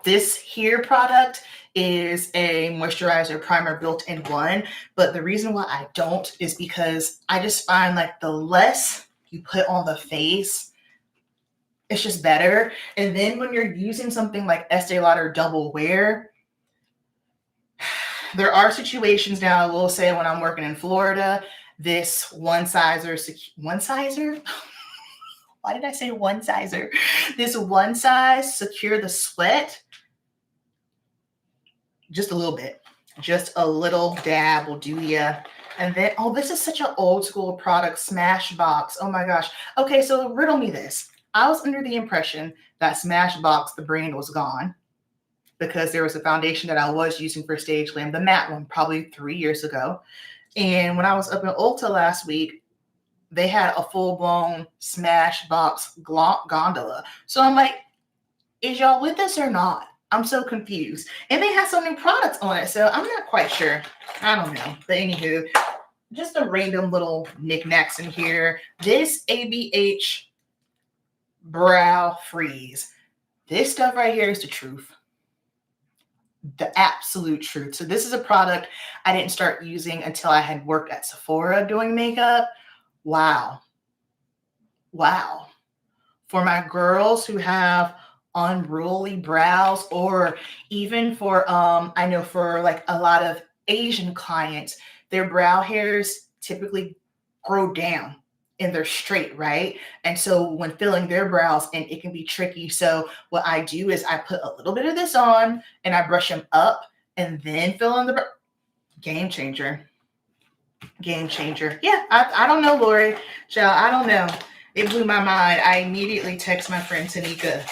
[SPEAKER 1] This here product is a moisturizer primer built in one, but the reason why I don't is because I just find like the less you put on the face, it's just better. And then when you're using something like Estee Lauder Double Wear, there are situations now, I will say, when I'm working in Florida, this one sizer? Why did I say one sizer? This one size secure the sweat. Just a little bit, just a little dab will do ya. And then, oh, this is such an old school product, Smashbox. Oh my gosh. Okay, so riddle me this. I was under the impression that Smashbox, the brand, was gone because there was a foundation that I was using for Stage Glam, the matte one, probably 3 years ago. And when I was up in Ulta last week, they had a full-blown Smashbox gondola. So I'm like, is y'all with us or not? I'm so confused. And they have so many products on it, so I'm not quite sure. I don't know. But anywho, just a random little knickknacks in here. This ABH Brow Freeze. This stuff right here is the truth. The absolute truth. So this is a product I didn't start using until I had worked at Sephora doing makeup. Wow. Wow. For my girls who have unruly brows, or even for I know for like a lot of Asian clients, their brow hairs typically grow down and they're straight, right? And so when filling their brows in, it can be tricky. So what I do is I put a little bit of this on and I brush them up and then fill in the game changer. Game changer. Yeah, I don't know, Lori. Child, I don't know. It blew my mind. I immediately text my friend Tanika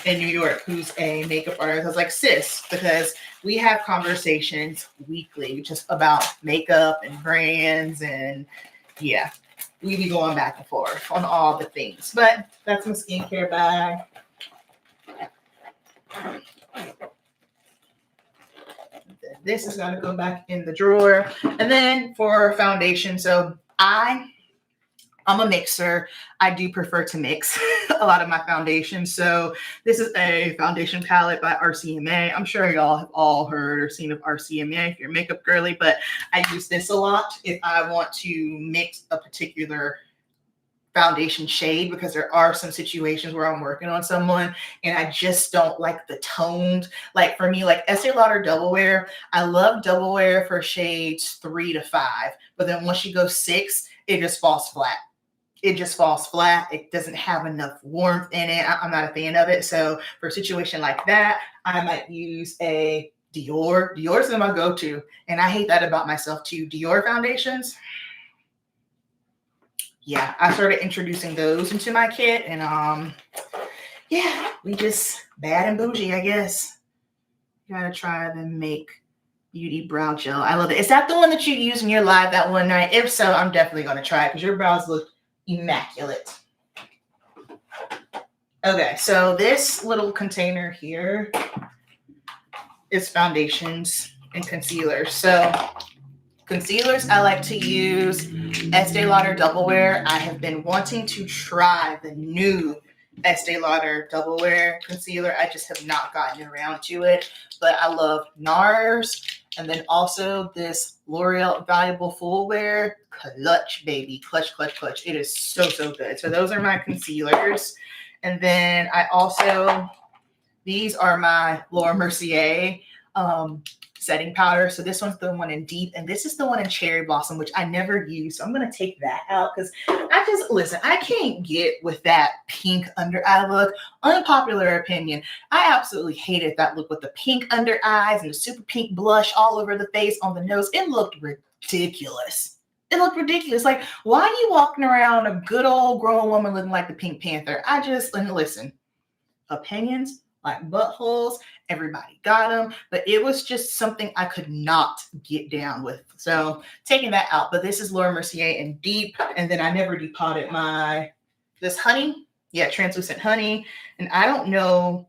[SPEAKER 1] in New York, who's a makeup artist. I was like, sis, because we have conversations weekly just about makeup and brands, and yeah, we be going back and forth on all the things. But that's my skincare bag. This is going to go back in the drawer. And then for foundation, so I'm a mixer. I do prefer to mix a lot of my foundation. So this is a foundation palette by RCMA. I'm sure y'all have all heard or seen of RCMA if you're a makeup girly, but I use this a lot if I want to mix a particular foundation shade, because there are some situations where I'm working on someone and I just don't like the toned. Like for me, like Estee Lauder Double Wear, I love Double Wear for shades 3 to 5, but then once you go 6, it just falls flat. It just falls flat. It doesn't have enough warmth in it. I'm not a fan of it. So for a situation like that, I might use a Dior. Dior's my go-to. And I hate that about myself too. Dior foundations. Yeah, I started introducing those into my kit. And yeah, we just bad and bougie, I guess. Gotta try the Make Beauty Brow Gel. I love it. Is that the one that you used in your live that one night? If so, I'm definitely going to try it because your brows look immaculate. Okay, so this little container here is foundations and concealers. So concealers, I like to use Estee Lauder Double Wear. I have been wanting to try the new Estee Lauder Double Wear Concealer. I just have not gotten around to it, but I love NARS. And then also this L'Oreal Valuable Full Wear Clutch, baby. Clutch, clutch, clutch. It is so, so good. So those are my concealers. And then I also, these are my Laura Mercier setting powder. So this one's the one in Deep, and this is the one in Cherry Blossom, which I never use. So I'm going to take that out because I can't get with that pink under eye look. Unpopular opinion. I absolutely hated that look with the pink under eyes and the super pink blush all over the face, on the nose. It looked ridiculous. It looked ridiculous. Like, why are you walking around a good old grown woman looking like the Pink Panther? And listen, opinions like buttholes, everybody got them, but it was just something I could not get down with. So taking that out, but this is Laura Mercier in Deep, and then I never depotted this honey. Yeah, translucent honey. And I don't know,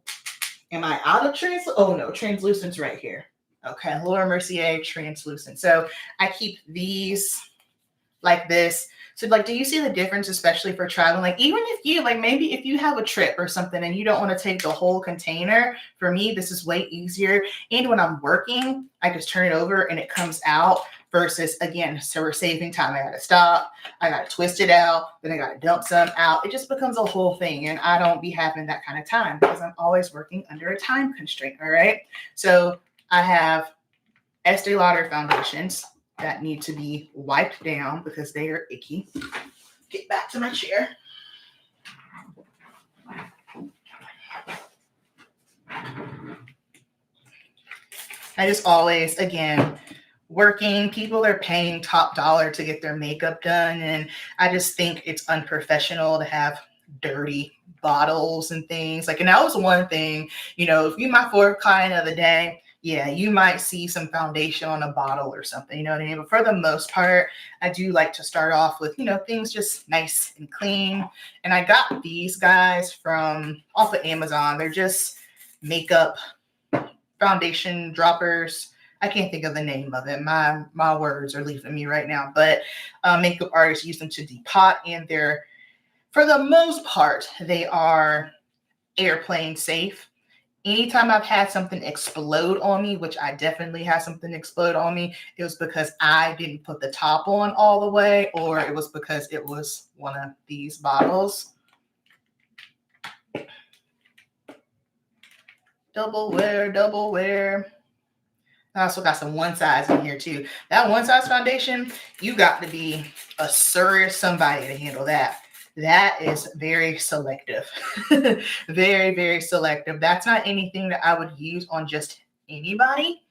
[SPEAKER 1] am I out of translucent? Oh no, translucent's right here. Okay, Laura Mercier translucent. So I keep these like this. So like, do you see the difference, especially for traveling? Like, even if you, like, maybe if you have a trip or something and you don't want to take the whole container, for me, this is way easier. And when I'm working, I just turn it over and it comes out versus, again, so we're saving time. I got to stop. I got to twist it out. Then I got to dump some out. It just becomes a whole thing. And I don't be having that kind of time because I'm always working under a time constraint. All right. So I have Estee Lauder foundations that need to be wiped down because they are icky. Get back to my chair. I just always, again, working, people are paying top dollar to get their makeup done. And I just think it's unprofessional to have dirty bottles and things. Like, and that was one thing, you know, if you're my fourth client of the day, yeah, you might see some foundation on a bottle or something, you know what I mean? But for the most part, I do like to start off with, you know, things just nice and clean. And I got these guys off of Amazon. They're just makeup foundation droppers. I can't think of the name of it. My words are leaving me right now. But makeup artists use them to depot, and they're, for the most part, they are airplane safe. Anytime I've had something explode on me, which I definitely had something explode on me, it was because I didn't put the top on all the way, or it was because it was one of these bottles. Double wear. I also got some one size in here too. That one size foundation, you got to be a serious somebody to handle that. That is very selective. Very, very selective. That's not anything that I would use on just anybody.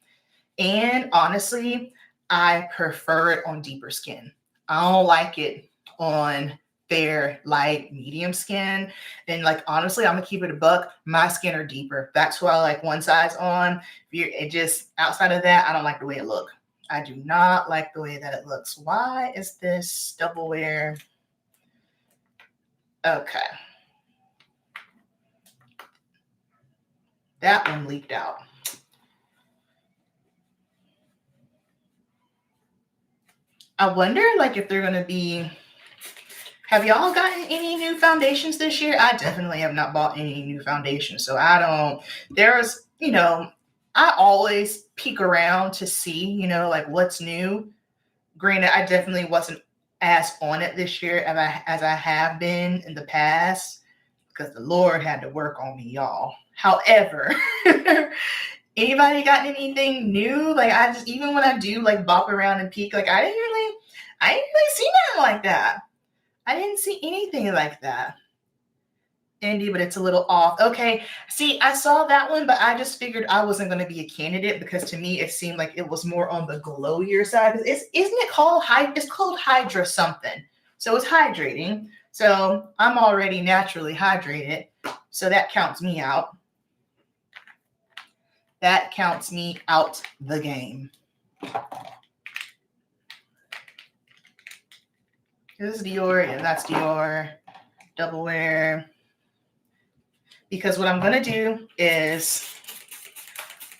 [SPEAKER 1] And honestly, I prefer it on deeper skin. I don't like it on fair, light, medium skin. And like, honestly, I'm gonna keep it a buck. My skin are deeper. That's why I like one size on. It just, outside of that, I don't like the way it looks. I do not like the way that it looks. Why is this double wear? Okay. That one leaked out. I wonder, like, if they're going to be, have y'all gotten any new foundations this year? I definitely have not bought any new foundations. So there's, you know, I always peek around to see, you know, like what's new. Granted, I definitely wasn't as on it this year as I have been in the past, because the Lord had to work on me, y'all. However, anybody got anything new? Like, I just, even when I do like bop around and peek, like I didn't really see nothing like that. I didn't see anything like that. Indy, but it's a little off. Okay. See, I saw that one, but I just figured I wasn't going to be a candidate because to me, it seemed like it was more on the glowier side. Isn't it called it's called Hydra something. So it's hydrating. So I'm already naturally hydrated. So that counts me out. That counts me out the game. This is Dior, and that's Dior. Double wear. Because what I'm going to do is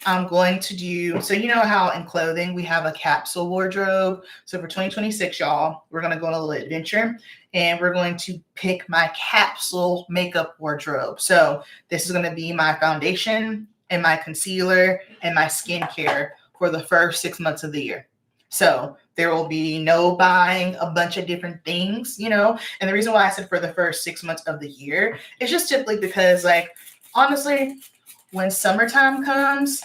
[SPEAKER 1] I'm going to do, so you know how in clothing we have a capsule wardrobe. So for 2026, y'all, we're going to go on a little adventure and we're going to pick my capsule makeup wardrobe. So this is going to be my foundation and my concealer and my skincare for the first 6 months of the year. So there will be no buying a bunch of different things, you know. And the reason why I said for the first 6 months of the year is just typically because, like, honestly, when summertime comes,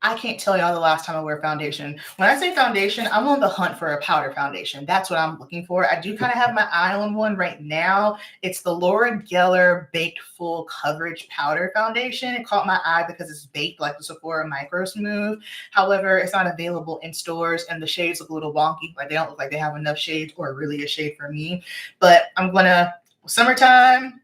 [SPEAKER 1] I can't tell y'all the last time I wear foundation. When I say foundation, I'm on the hunt for a powder foundation. That's what I'm looking for. I do kind of have my eye on one right now. It's the Laura Geller Baked Full Coverage Powder Foundation. It caught my eye because it's baked like the Sephora Micro Smooth. However, it's not available in stores and the shades look a little wonky. Like, they don't look like they have enough shades or really a shade for me. But I'm gonna, summertime,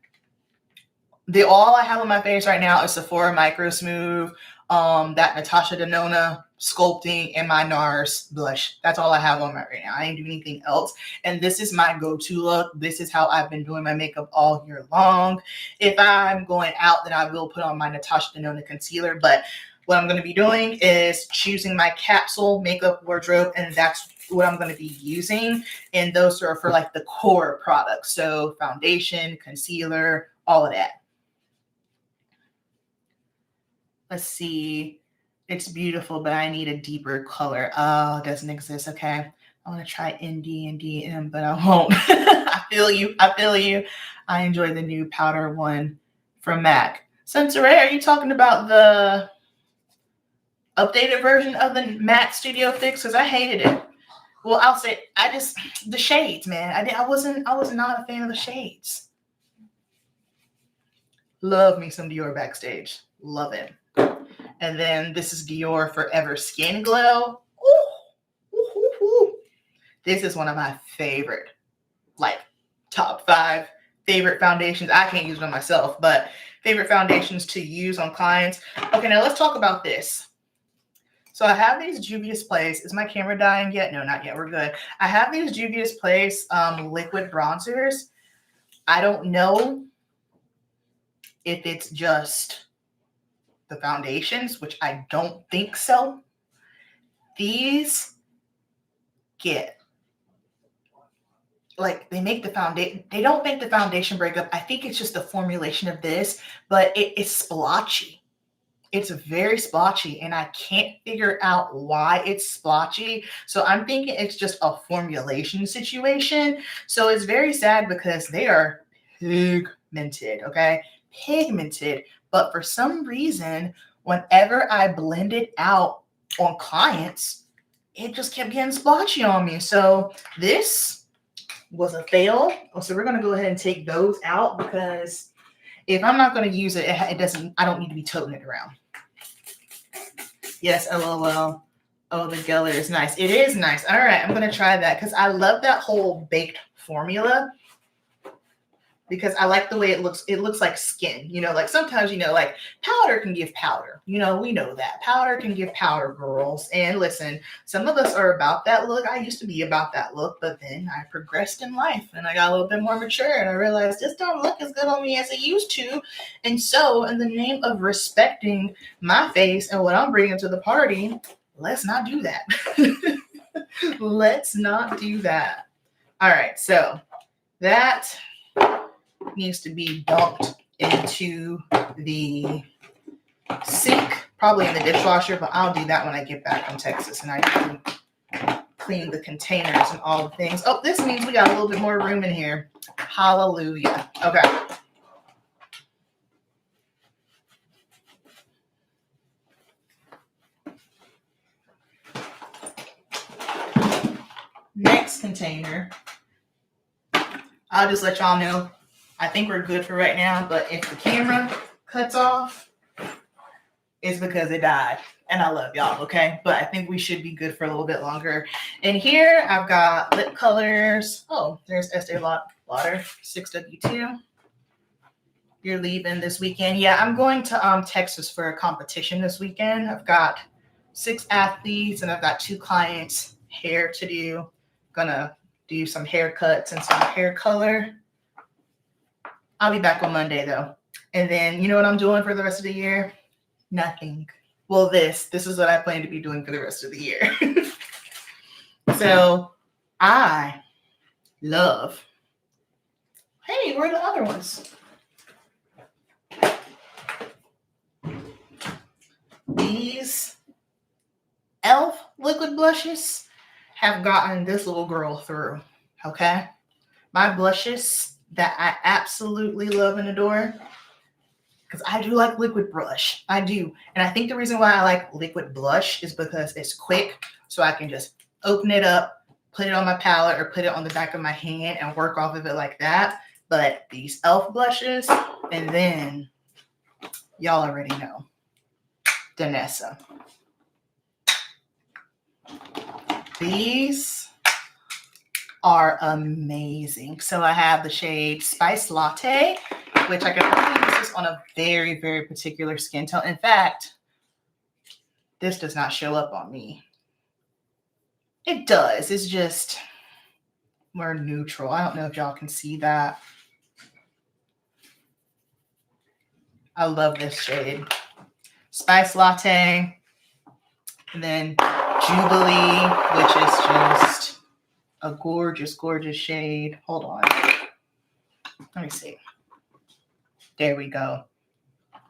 [SPEAKER 1] all I have on my face right now is Sephora Micro Smooth, that Natasha Denona sculpting, and my NARS blush. That's all I have on right now. I ain't doing anything else. And this is my go-to look. This is how I've been doing my makeup all year long. If I'm going out, then I will put on my Natasha Denona concealer. But what I'm going to be doing is choosing my capsule makeup wardrobe, and that's what I'm going to be using. And those are for like the core products. So foundation, concealer, all of that. Let's see. It's beautiful, but I need a deeper color. Oh, it doesn't exist. Okay. I want to try ND and DM, but I won't. I feel you. I feel you. I enjoy the new powder one from MAC. Sensoray, are you talking about the updated version of the MAC Studio Fix? Because I hated it. Well, I'll say the shades, man. I was not a fan of the shades. Love me some Dior Backstage. Love it. And then this is Dior Forever Skin Glow. Ooh, ooh, ooh, ooh. This is one of my favorite, like, top 5 favorite foundations. I can't use them myself, but favorite foundations to use on clients. Okay, now let's talk about this. So I have these Juvia's Place. Is my camera dying yet? No, not yet. We're good. I have these Juvia's Place liquid bronzers. I don't know if it's just the foundations, which I don't think so. These get, like, they make the foundation, they don't make the foundation break up. I think it's just the formulation of this, but it's splotchy. It's very splotchy, and I can't figure out why it's splotchy. So I'm thinking it's just a formulation situation. So it's very sad because they are pigmented, okay? Pigmented. But for some reason, whenever I blend it out on clients, it just kept getting splotchy on me. So this was a fail. So we're going to go ahead and take those out, because if I'm not going to use it, I don't need to be toting it around. Yes, LOL. Oh, the Geller is nice. It is nice. All right, I'm going to try that because I love that whole baked formula, because I like the way it looks. It looks like skin. You know, like sometimes, you know, like powder can give powder. You know, we know that. Powder can give powder, girls. And listen, some of us are about that look. I used to be about that look, but then I progressed in life and I got a little bit more mature and I realized this don't look as good on me as it used to. And so in the name of respecting my face and what I'm bringing to the party, let's not do that. Let's not do that. All right, so that needs to be dumped into the sink, probably in the dishwasher, but I'll do that when I get back from Texas and I can clean the containers and all the things. Oh, this means we got a little bit more room in here. Hallelujah. Okay. Next container. I'll just let y'all know. I think we're good for right now, but if the camera cuts off, it's because it died. And I love y'all, okay? But I think we should be good for a little bit longer. And here I've got lip colors. Oh, there's Estee Lauder 6W2. You're leaving this weekend. Yeah, I'm going to Texas for a competition this weekend. I've got 6 athletes and I've got 2 clients hair to do. Gonna do some haircuts and some hair color. I'll be back on Monday though. And then you know what I'm doing for the rest of the year? Nothing. Well, this is what I plan to be doing for the rest of the year. So I love, hey, where are the other ones? These e.l.f. liquid blushes have gotten this little girl through, okay? My blushes that I absolutely love and adore, because I do like liquid blush. I do. And I think the reason why I like liquid blush is because it's quick. So I can just open it up, put it on my palette or put it on the back of my hand and work off of it like that. But these e.l.f. blushes, and then y'all already know, Danessa. These are amazing. So I have the shade Spice Latte, which I can only use this on a very, very particular skin tone. In fact, this does not show up on me. It does. It's just more neutral. I don't know if y'all can see that. I love this shade. Spice Latte. And then Jubilee, which is just a gorgeous, gorgeous shade. Hold on. Let me see. There we go.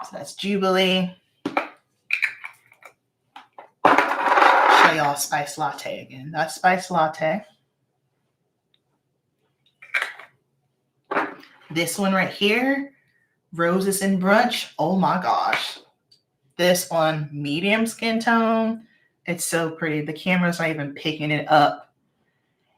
[SPEAKER 1] So that's Jubilee. Show y'all Spice Latte again. That's Spice Latte. This one right here, Roses in Brunch. Oh my gosh. This on medium skin tone. It's so pretty. The camera's not even picking it up.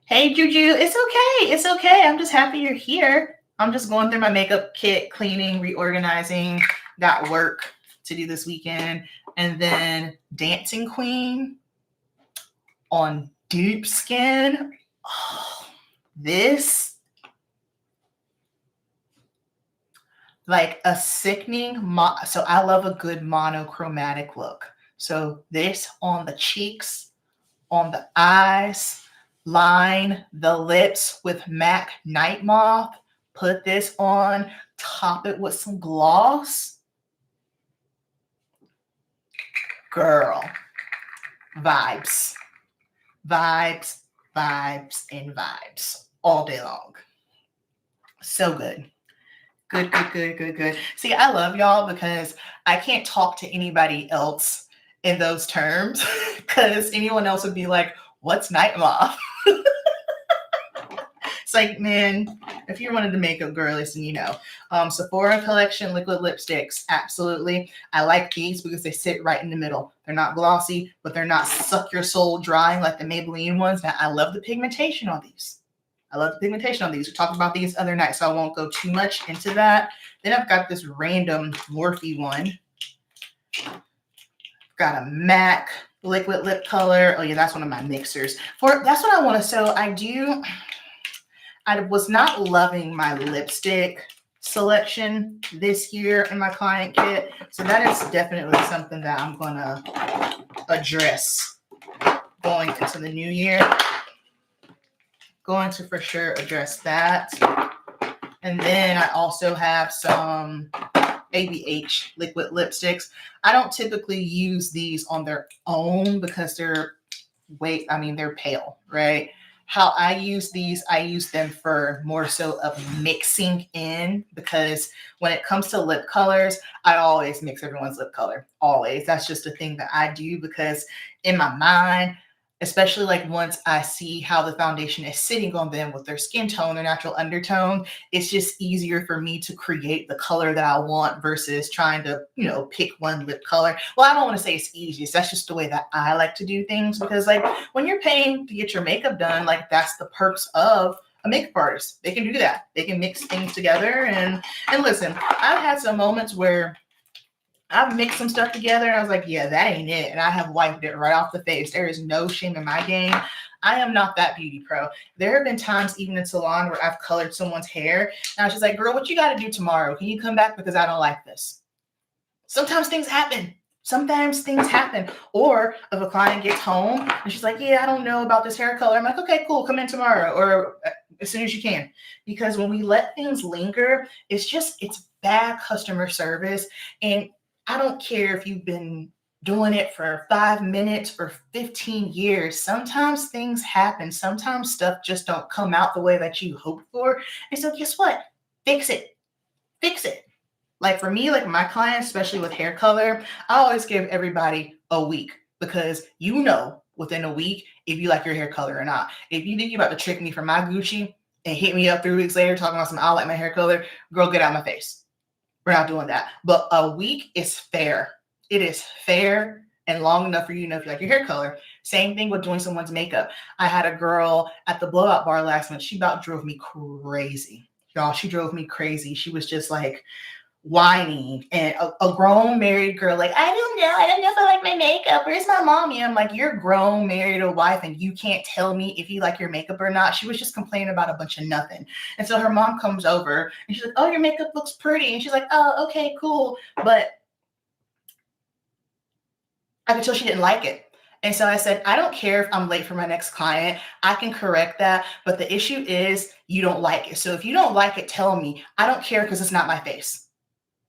[SPEAKER 1] Hey, Juju. It's okay. It's okay. I'm just happy you're here. I'm just going through my makeup kit, cleaning, reorganizing. Got work to do this weekend. And then Dancing Queen on deep skin. Oh, this, like a sickening, so I love a good monochromatic look. So this on the cheeks, on the eyes, line the lips with MAC Night Moth. Put this on, top it with some gloss. Girl, vibes, vibes, vibes, and vibes all day long. So good. Good, good, good, good, good. See, I love y'all because I can't talk to anybody else in those terms because anyone else would be like, what's Night Moth? It's like, man, if you're one of the makeup girlies, and you know, Sephora collection liquid lipsticks, absolutely. I like these because they sit right in the middle. They're not glossy, but they're not suck your soul drying like the Maybelline ones. Now, I love the pigmentation on these. I love the pigmentation on these. We talked about these other night, so I won't go too much into that. Then I've got this random Morphe one. Got a MAC liquid lip color. Oh yeah, that's one of my mixers. That's what I want to. So I was not loving my lipstick selection this year in my client kit. So that is definitely something that I'm going to address going into the new year. Going to for sure address that. And then I also have some ABH liquid lipsticks. I don't typically use these on their own because they're pale, right? How I use these, I use them for more so of mixing in, because when it comes to lip colors, I always mix everyone's lip color. Always. That's just a thing that I do because in my mind, especially like once I see how the foundation is sitting on them with their skin tone, their natural undertone, it's just easier for me to create the color that I want versus trying to, pick one lip color. Well, I don't want to say it's easiest. That's just the way that I like to do things because like when you're paying to get your makeup done, like that's the perks of a makeup artist. They can do that. They can mix things together. And listen, I've had some moments where I've mixed some stuff together and I was like, yeah, that ain't it. And I have wiped it right off the face. There is no shame in my game. I am not that beauty pro. There have been times even in salon where I've colored someone's hair and I was just like, girl, what you got to do tomorrow? Can you come back? Because I don't like this. Sometimes things happen. Or if a client gets home and she's like, yeah, I don't know about this hair color. I'm like, okay, cool. Come in tomorrow or as soon as you can. Because when we let things linger, it's bad customer service. And I don't care if you've been doing it for 5 minutes or 15 years. Sometimes things happen. Sometimes stuff just don't come out the way that you hoped for. And so guess what? Fix it. Fix it. Like for me, like my clients, especially with hair color, I always give everybody a week because you know within a week if you like your hair color or not. If you think you're about to trick me for my Gucci and hit me up 3 weeks later talking about some I like my hair color, girl, get out of my face. We're not doing that. But a week is fair. It is fair and long enough for you to know if you like your hair color. Same thing with doing someone's makeup. I had a girl at the blowout bar last month. She about drove me crazy. Y'all, she drove me crazy. She was just like whining, and a grown married girl like, I don't know if I like my makeup. Where's my mommy? I'm like, you're grown, married, a wife, and you can't tell me if you like your makeup or not. She was just complaining about a bunch of nothing. And so her mom comes over and she's like, oh, your makeup looks pretty. And she's like, oh, okay, cool. But I could tell she didn't like it. And so I said, I don't care if I'm late for my next client. I can correct that. But the issue is you don't like it. So if you don't like it, tell me. I don't care because it's not my face.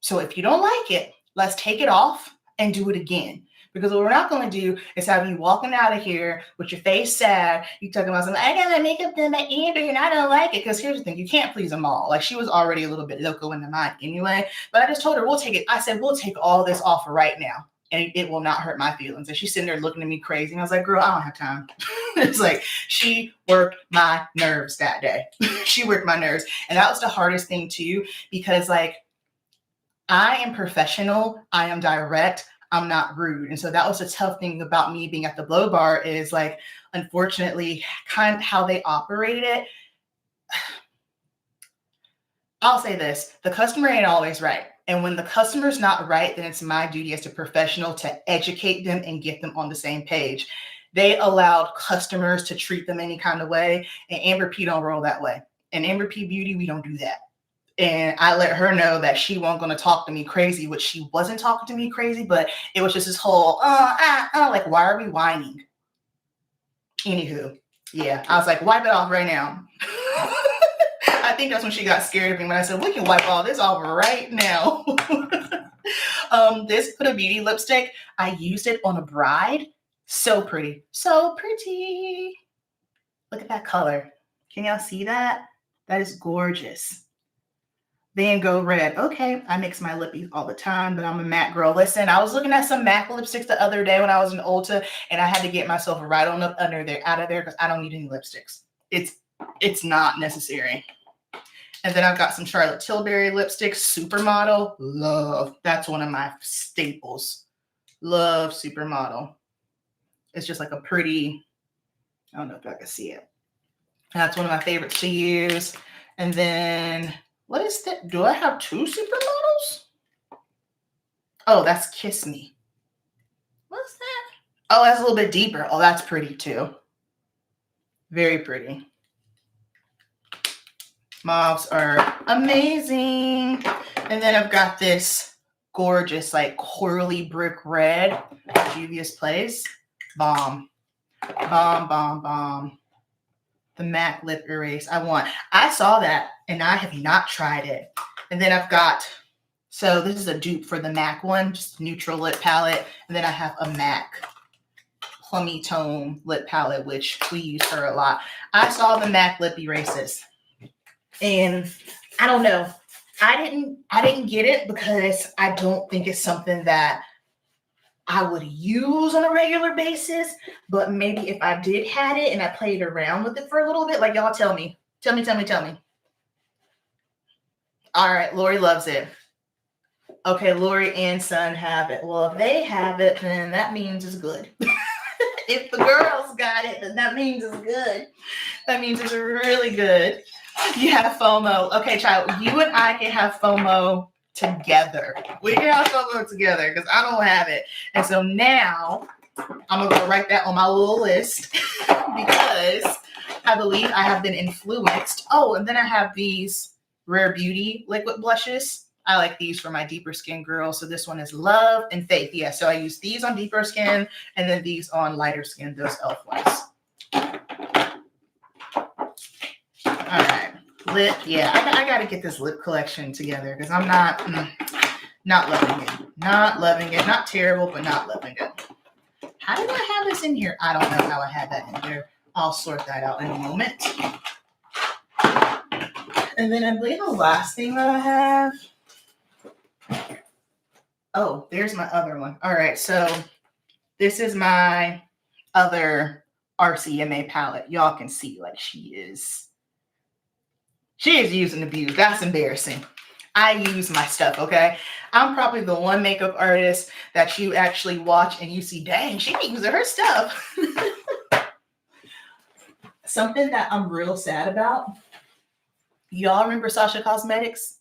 [SPEAKER 1] So if you don't like it, let's take it off and do it again. Because what we're not going to do is have you walking out of here with your face sad. You talking about something, I got my makeup done by Amber and I don't like it. Because here's the thing, you can't please them all. Like she was already a little bit loco in the mind anyway. But I just told her, we'll take it. I said, we'll take all this off right now. And it will not hurt my feelings. And she's sitting there looking at me crazy. And I was like, girl, I don't have time. It's like she worked my nerves that day. She worked my nerves. And that was the hardest thing too. Because like, I am professional. I am direct. I'm not rude. And so that was a tough thing about me being at the blow bar is like, unfortunately, kind of how they operated it. I'll say this, the customer ain't always right. And when the customer's not right, then it's my duty as a professional to educate them and get them on the same page. They allowed customers to treat them any kind of way. And Amber P don't roll that way. And Amber P Beauty, we don't do that. And I let her know that she wasn't going to talk to me crazy, which she wasn't talking to me crazy, but it was just this whole, like, why are we whining? Anywho, yeah, I was like, wipe it off right now. I think that's when she got scared of me when I said, we can wipe all this off right now. This Huda Beauty lipstick, I used it on a bride. So pretty. So pretty. Look at that color. Can y'all see that? That is gorgeous. Van Gogh red. Okay, I mix my lippies all the time, but I'm a matte girl. Listen, I was looking at some MAC lipsticks the other day when I was in Ulta, and I had to get myself right on up under there, out of there, because I don't need any lipsticks. It's not necessary. And then I've got some Charlotte Tilbury lipsticks, Supermodel. Love. That's one of my staples. Love Supermodel. It's just like a pretty, I don't know if I can see it. That's one of my favorites to use. And then, what is that? Do I have two Supermodels? Oh, that's Kiss Me. What's that? Oh, that's a little bit deeper. Oh, that's pretty too. Very pretty. Mauves are amazing. And then I've got this gorgeous, like, corally brick red. Juvia's Place. Bomb. Bomb, bomb, bomb. The MAC Lip Erase. I saw that, and I have not tried it. And then I've got, so this is a dupe for the MAC one, just neutral lip palette. And then I have a MAC Plummy Tone lip palette, which we use her a lot. I saw the MAC Lip Erases. And I don't know. I didn't get it because I don't think it's something that I would use on a regular basis. But maybe if I did had it and I played around with it for a little bit, like y'all tell me. Tell me. All right, Lori loves it. Okay, Lori and son have it. Well, if they have it, then that means it's good. If the girls got it, then that means it's good. That means it's really good. You have FOMO. Okay, child, you and I can have FOMO together. We can have FOMO together because I don't have it. And so now I'm going to write that on my little list because I believe I have been influenced. Oh, and then I have these Rare Beauty liquid blushes. I like these for my deeper skin girls. So this one is Love and Faith. Yeah, so I use these on deeper skin and then these on lighter skin, those e.l.f. ones. All right, lip. Yeah, I got to get this lip collection together because I'm not, Not loving it. Not loving it. Not terrible, but not loving it. How did I have this in here? I don't know how I had that in here. I'll sort that out in a moment. And then I believe the last thing that I have. Oh, there's my other one. All right, so this is my other RCMA palette. Y'all can see like she is used and abused. That's embarrassing. I use my stuff, okay? I'm probably the one makeup artist that you actually watch and you see, dang, she uses her stuff. Something that I'm real sad about. Y'all remember Sasha Cosmetics?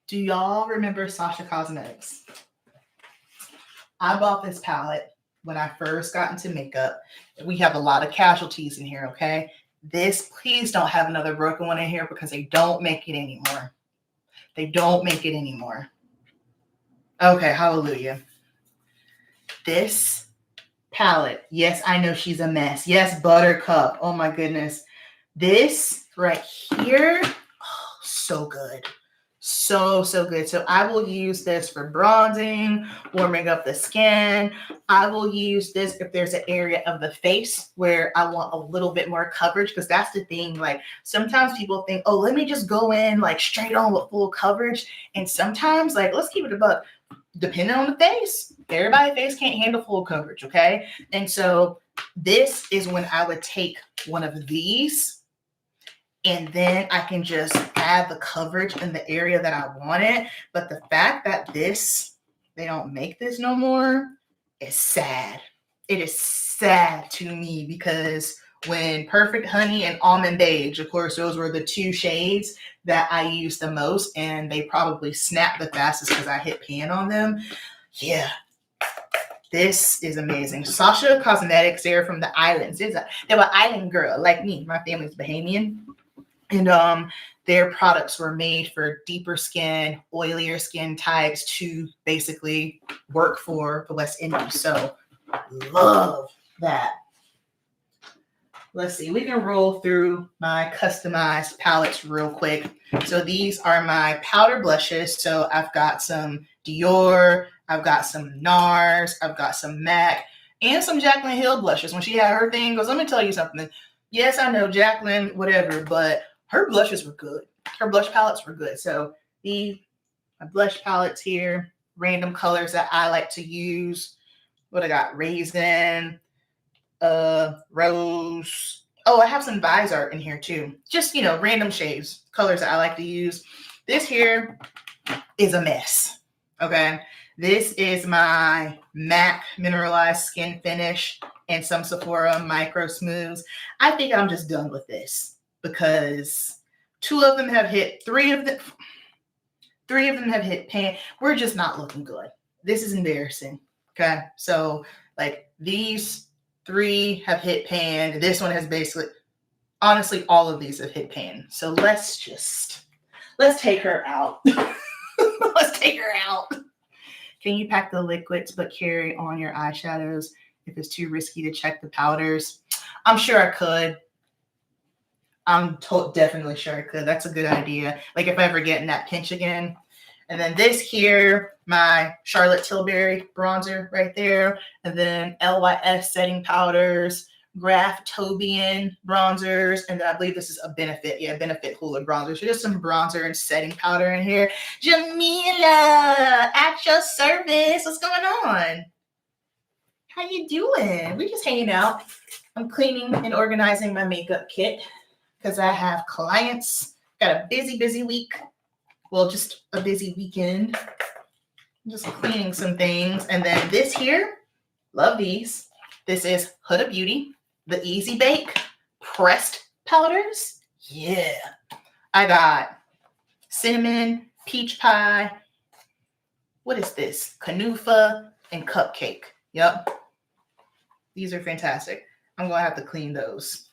[SPEAKER 1] Do y'all remember Sasha Cosmetics? I bought this palette when I first got into makeup. We have a lot of casualties in here, okay? This, please don't have another broken one in here because they don't make it anymore. They don't make it anymore. Okay, hallelujah. This palette, yes, I know she's a mess. Yes, Buttercup. Oh my goodness. This right here, oh, so good. So good. So I will use this for bronzing, warming up the skin. I will use this if there's an area of the face where I want a little bit more coverage, because that's the thing. Like sometimes people think, oh, let me just go in like straight on with full coverage. And sometimes, like, let's keep it a buck. Depending on the face, everybody's face can't handle full coverage, okay? And so this is when I would take one of these and then I can just add the coverage in the area that I want it. But the fact that they don't make this no more is sad. It is sad to me because when Perfect Honey and Almond Beige, of course, those were the two shades that I used the most, and they probably snapped the fastest because I hit pan on them. Yeah, this is amazing. Sasha Cosmetics, they're from the islands. They were island girl like me. My family's Bahamian. And their products were made for deeper skin, oilier skin types to basically work for the West Indies. So love that. Let's see, we can roll through my customized palettes real quick. So these are my powder blushes. So I've got some Dior, I've got some NARS, I've got some MAC, and some Jaclyn Hill blushes. When she had her thing, goes, let me tell you something. Yes, I know Jaclyn, whatever, but her blushes were good. Her blush palettes were good. So these my blush palettes here, random colors that I like to use. What I got? Raisin, rose. Oh, I have some Visor in here too. Just, random shades, colors that I like to use. This here is a mess. Okay. This is my MAC Mineralized Skin Finish and some Sephora Micro Smooths. I think I'm just done with this because three of them have hit pan. We're just not looking good. This is embarrassing. Okay. So like these 3 have hit pan. This one has basically, honestly, all of these have hit pan. So let's take her out. Let's take her out. Can you pack the liquids but carry on your eyeshadows if it's too risky to check the powders? I'm sure I could. I'm definitely sure I could. That's a good idea. Like if I ever get in that pinch again. And then this here, my Charlotte Tilbury bronzer right there. And then LYS setting powders, Graf Tobian bronzers. And then I believe this is a Benefit. Yeah, Benefit Hoola bronzer. So just some bronzer and setting powder in here. Jamila, at your service. What's going on? How you doing? We just hanging out. I'm cleaning and organizing my makeup kit because I have clients. Got a busy week. Well, just a busy weekend. I'm just cleaning some things. And then this here, love these. This is Huda Beauty, the Easy Bake pressed powders. Yeah. I got cinnamon, peach pie. What is this? Kunafa and cupcake. Yep. These are fantastic. I'm going to have to clean those.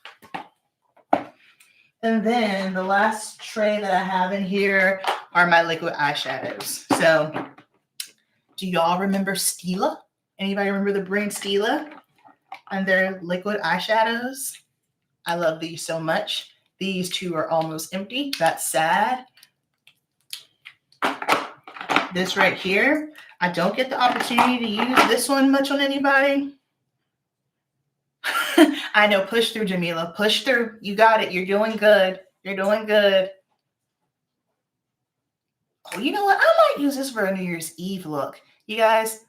[SPEAKER 1] And then the last tray that I have in here are my liquid eyeshadows. So do y'all remember Stila? Anybody remember the brand Stila and their liquid eyeshadows? I love these so much. These 2 are almost empty. That's sad. This right here, I don't get the opportunity to use this one much on anybody. I know, push through, Jamila. Push through. You got it. You're doing good. You're doing good. Oh, you know what? I might use this for a New Year's Eve look. You guys,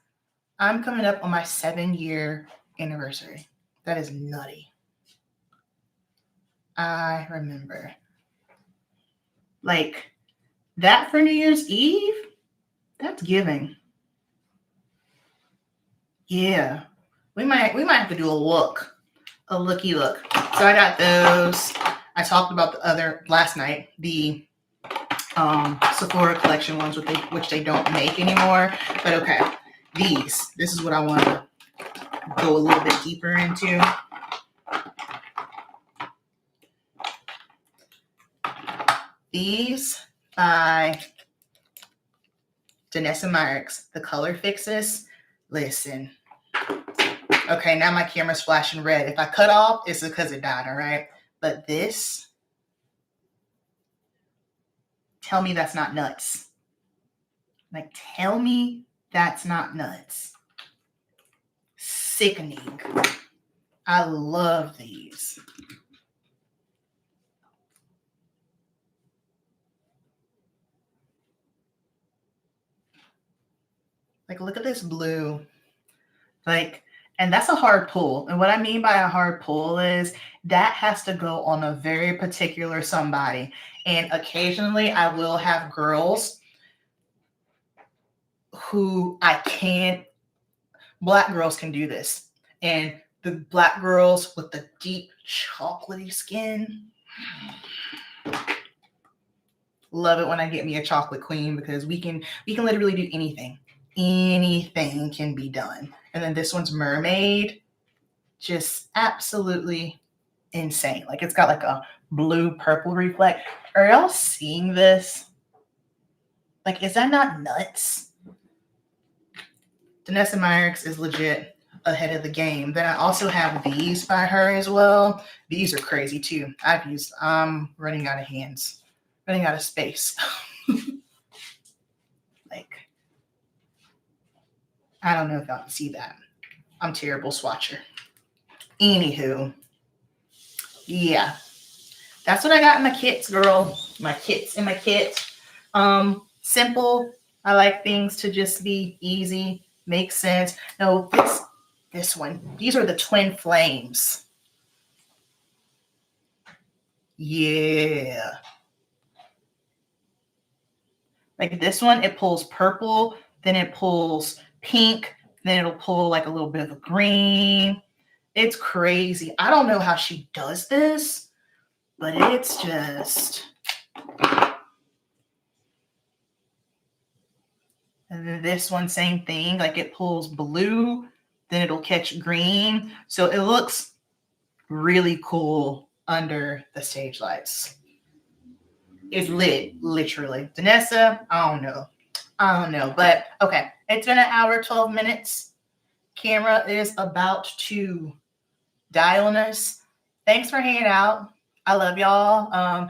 [SPEAKER 1] I'm coming up on my 7-year anniversary. That is nutty. I remember. Like, that for New Year's Eve? That's giving. Yeah. We might have to do a looky look. So I got those. I talked about the other last night, the Sephora collection ones, which they don't make anymore. But okay, this is what I want to go a little bit deeper into. These by Danessa Myricks, the Color Fixes. Listen. Okay, now my camera's flashing red. If I cut off, it's because it died, all right? But this, tell me that's not nuts. Like, tell me that's not nuts. Sickening. I love these. Like, look at this blue. Like, and that's a hard pull. And what I mean by a hard pull is that has to go on a very particular somebody. And occasionally I will have girls who Black girls can do this. And the Black girls with the deep chocolatey skin, love it when I get me a chocolate queen, because we can literally do anything. Anything can be done. And then this one's mermaid, just absolutely insane. Like, it's got like a blue purple reflect. Are y'all seeing this? Like, is that not nuts? Danessa Myricks is legit ahead of the game. Then I also have these by her as well. These are crazy too. I'm running out of hands, running out of space. Like, I don't know if y'all can see that. I'm terrible swatcher. Anywho, yeah, that's what I got in my kits, girl. My kits in my kit. Simple. I like things to just be easy, make sense. No, this one. These are the Twin Flames. Yeah. Like this one, it pulls purple, then it pulls pink, then it'll pull like a little bit of a green. It's crazy. I don't know how she does this, but it's just. And then this one, same thing. Like it pulls blue, then it'll catch green. So it looks really cool under the stage lights. It's lit, literally. Danessa, I don't know. But okay, it's been an hour, 12 minutes. Camera is about to die on us. Thanks for hanging out. I love y'all.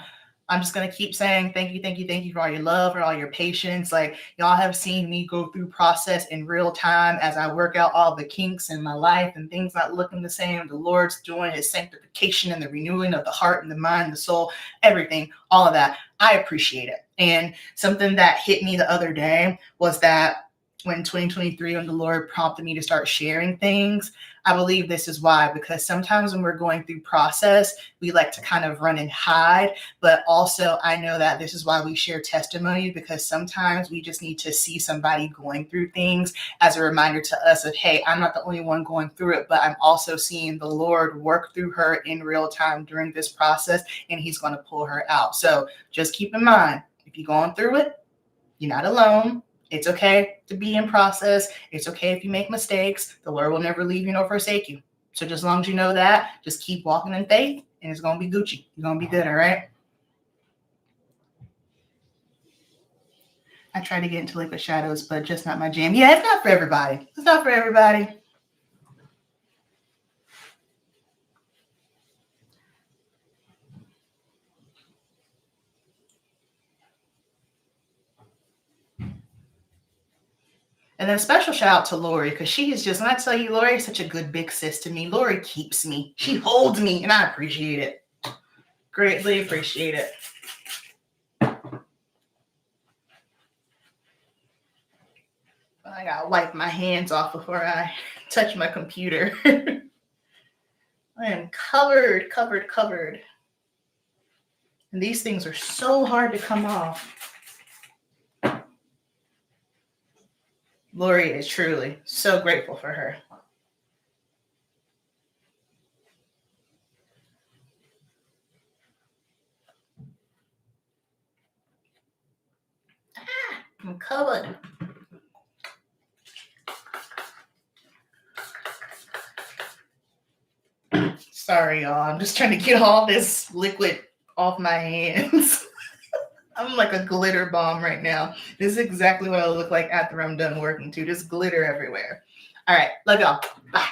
[SPEAKER 1] I'm just going to keep saying thank you for all your love, for all your patience. Like, y'all have seen me go through process in real time as I work out all the kinks in my life and things not looking the same. The Lord's doing his sanctification and the renewing of the heart and the mind, the soul, everything, all of that. I appreciate it. And something that hit me the other day was that when 2023, when the Lord prompted me to start sharing things, I believe this is why, because sometimes when we're going through process, we like to kind of run and hide. But also, I know that this is why we share testimony, because sometimes we just need to see somebody going through things as a reminder to us of, hey, I'm not the only one going through it, but I'm also seeing the Lord work through her in real time during this process, and he's going to pull her out. So just keep in mind, if you're going through it, you're not alone. It's okay to be in process. It's okay if you make mistakes. The Lord will never leave you nor forsake you. So just as long as you know that, just keep walking in faith, and it's going to be Gucci. You're going to be good, all right? I try to get into liquid shadows, but just not my jam. Yeah, it's not for everybody. It's not for everybody. And then special shout out to Lori, because she is just, when I tell you, Lori is such a good big sis to me. Lori keeps me. She holds me, and I appreciate it. Greatly appreciate it. I gotta wipe my hands off before I touch my computer. I am covered. And these things are so hard to come off. Lori is truly so grateful for her. I'm covered. Sorry, y'all. I'm just trying to get all this liquid off my hands. I'm like a glitter bomb right now. This is exactly what I look like after I'm done working too. Just glitter everywhere. All right, love y'all. Bye.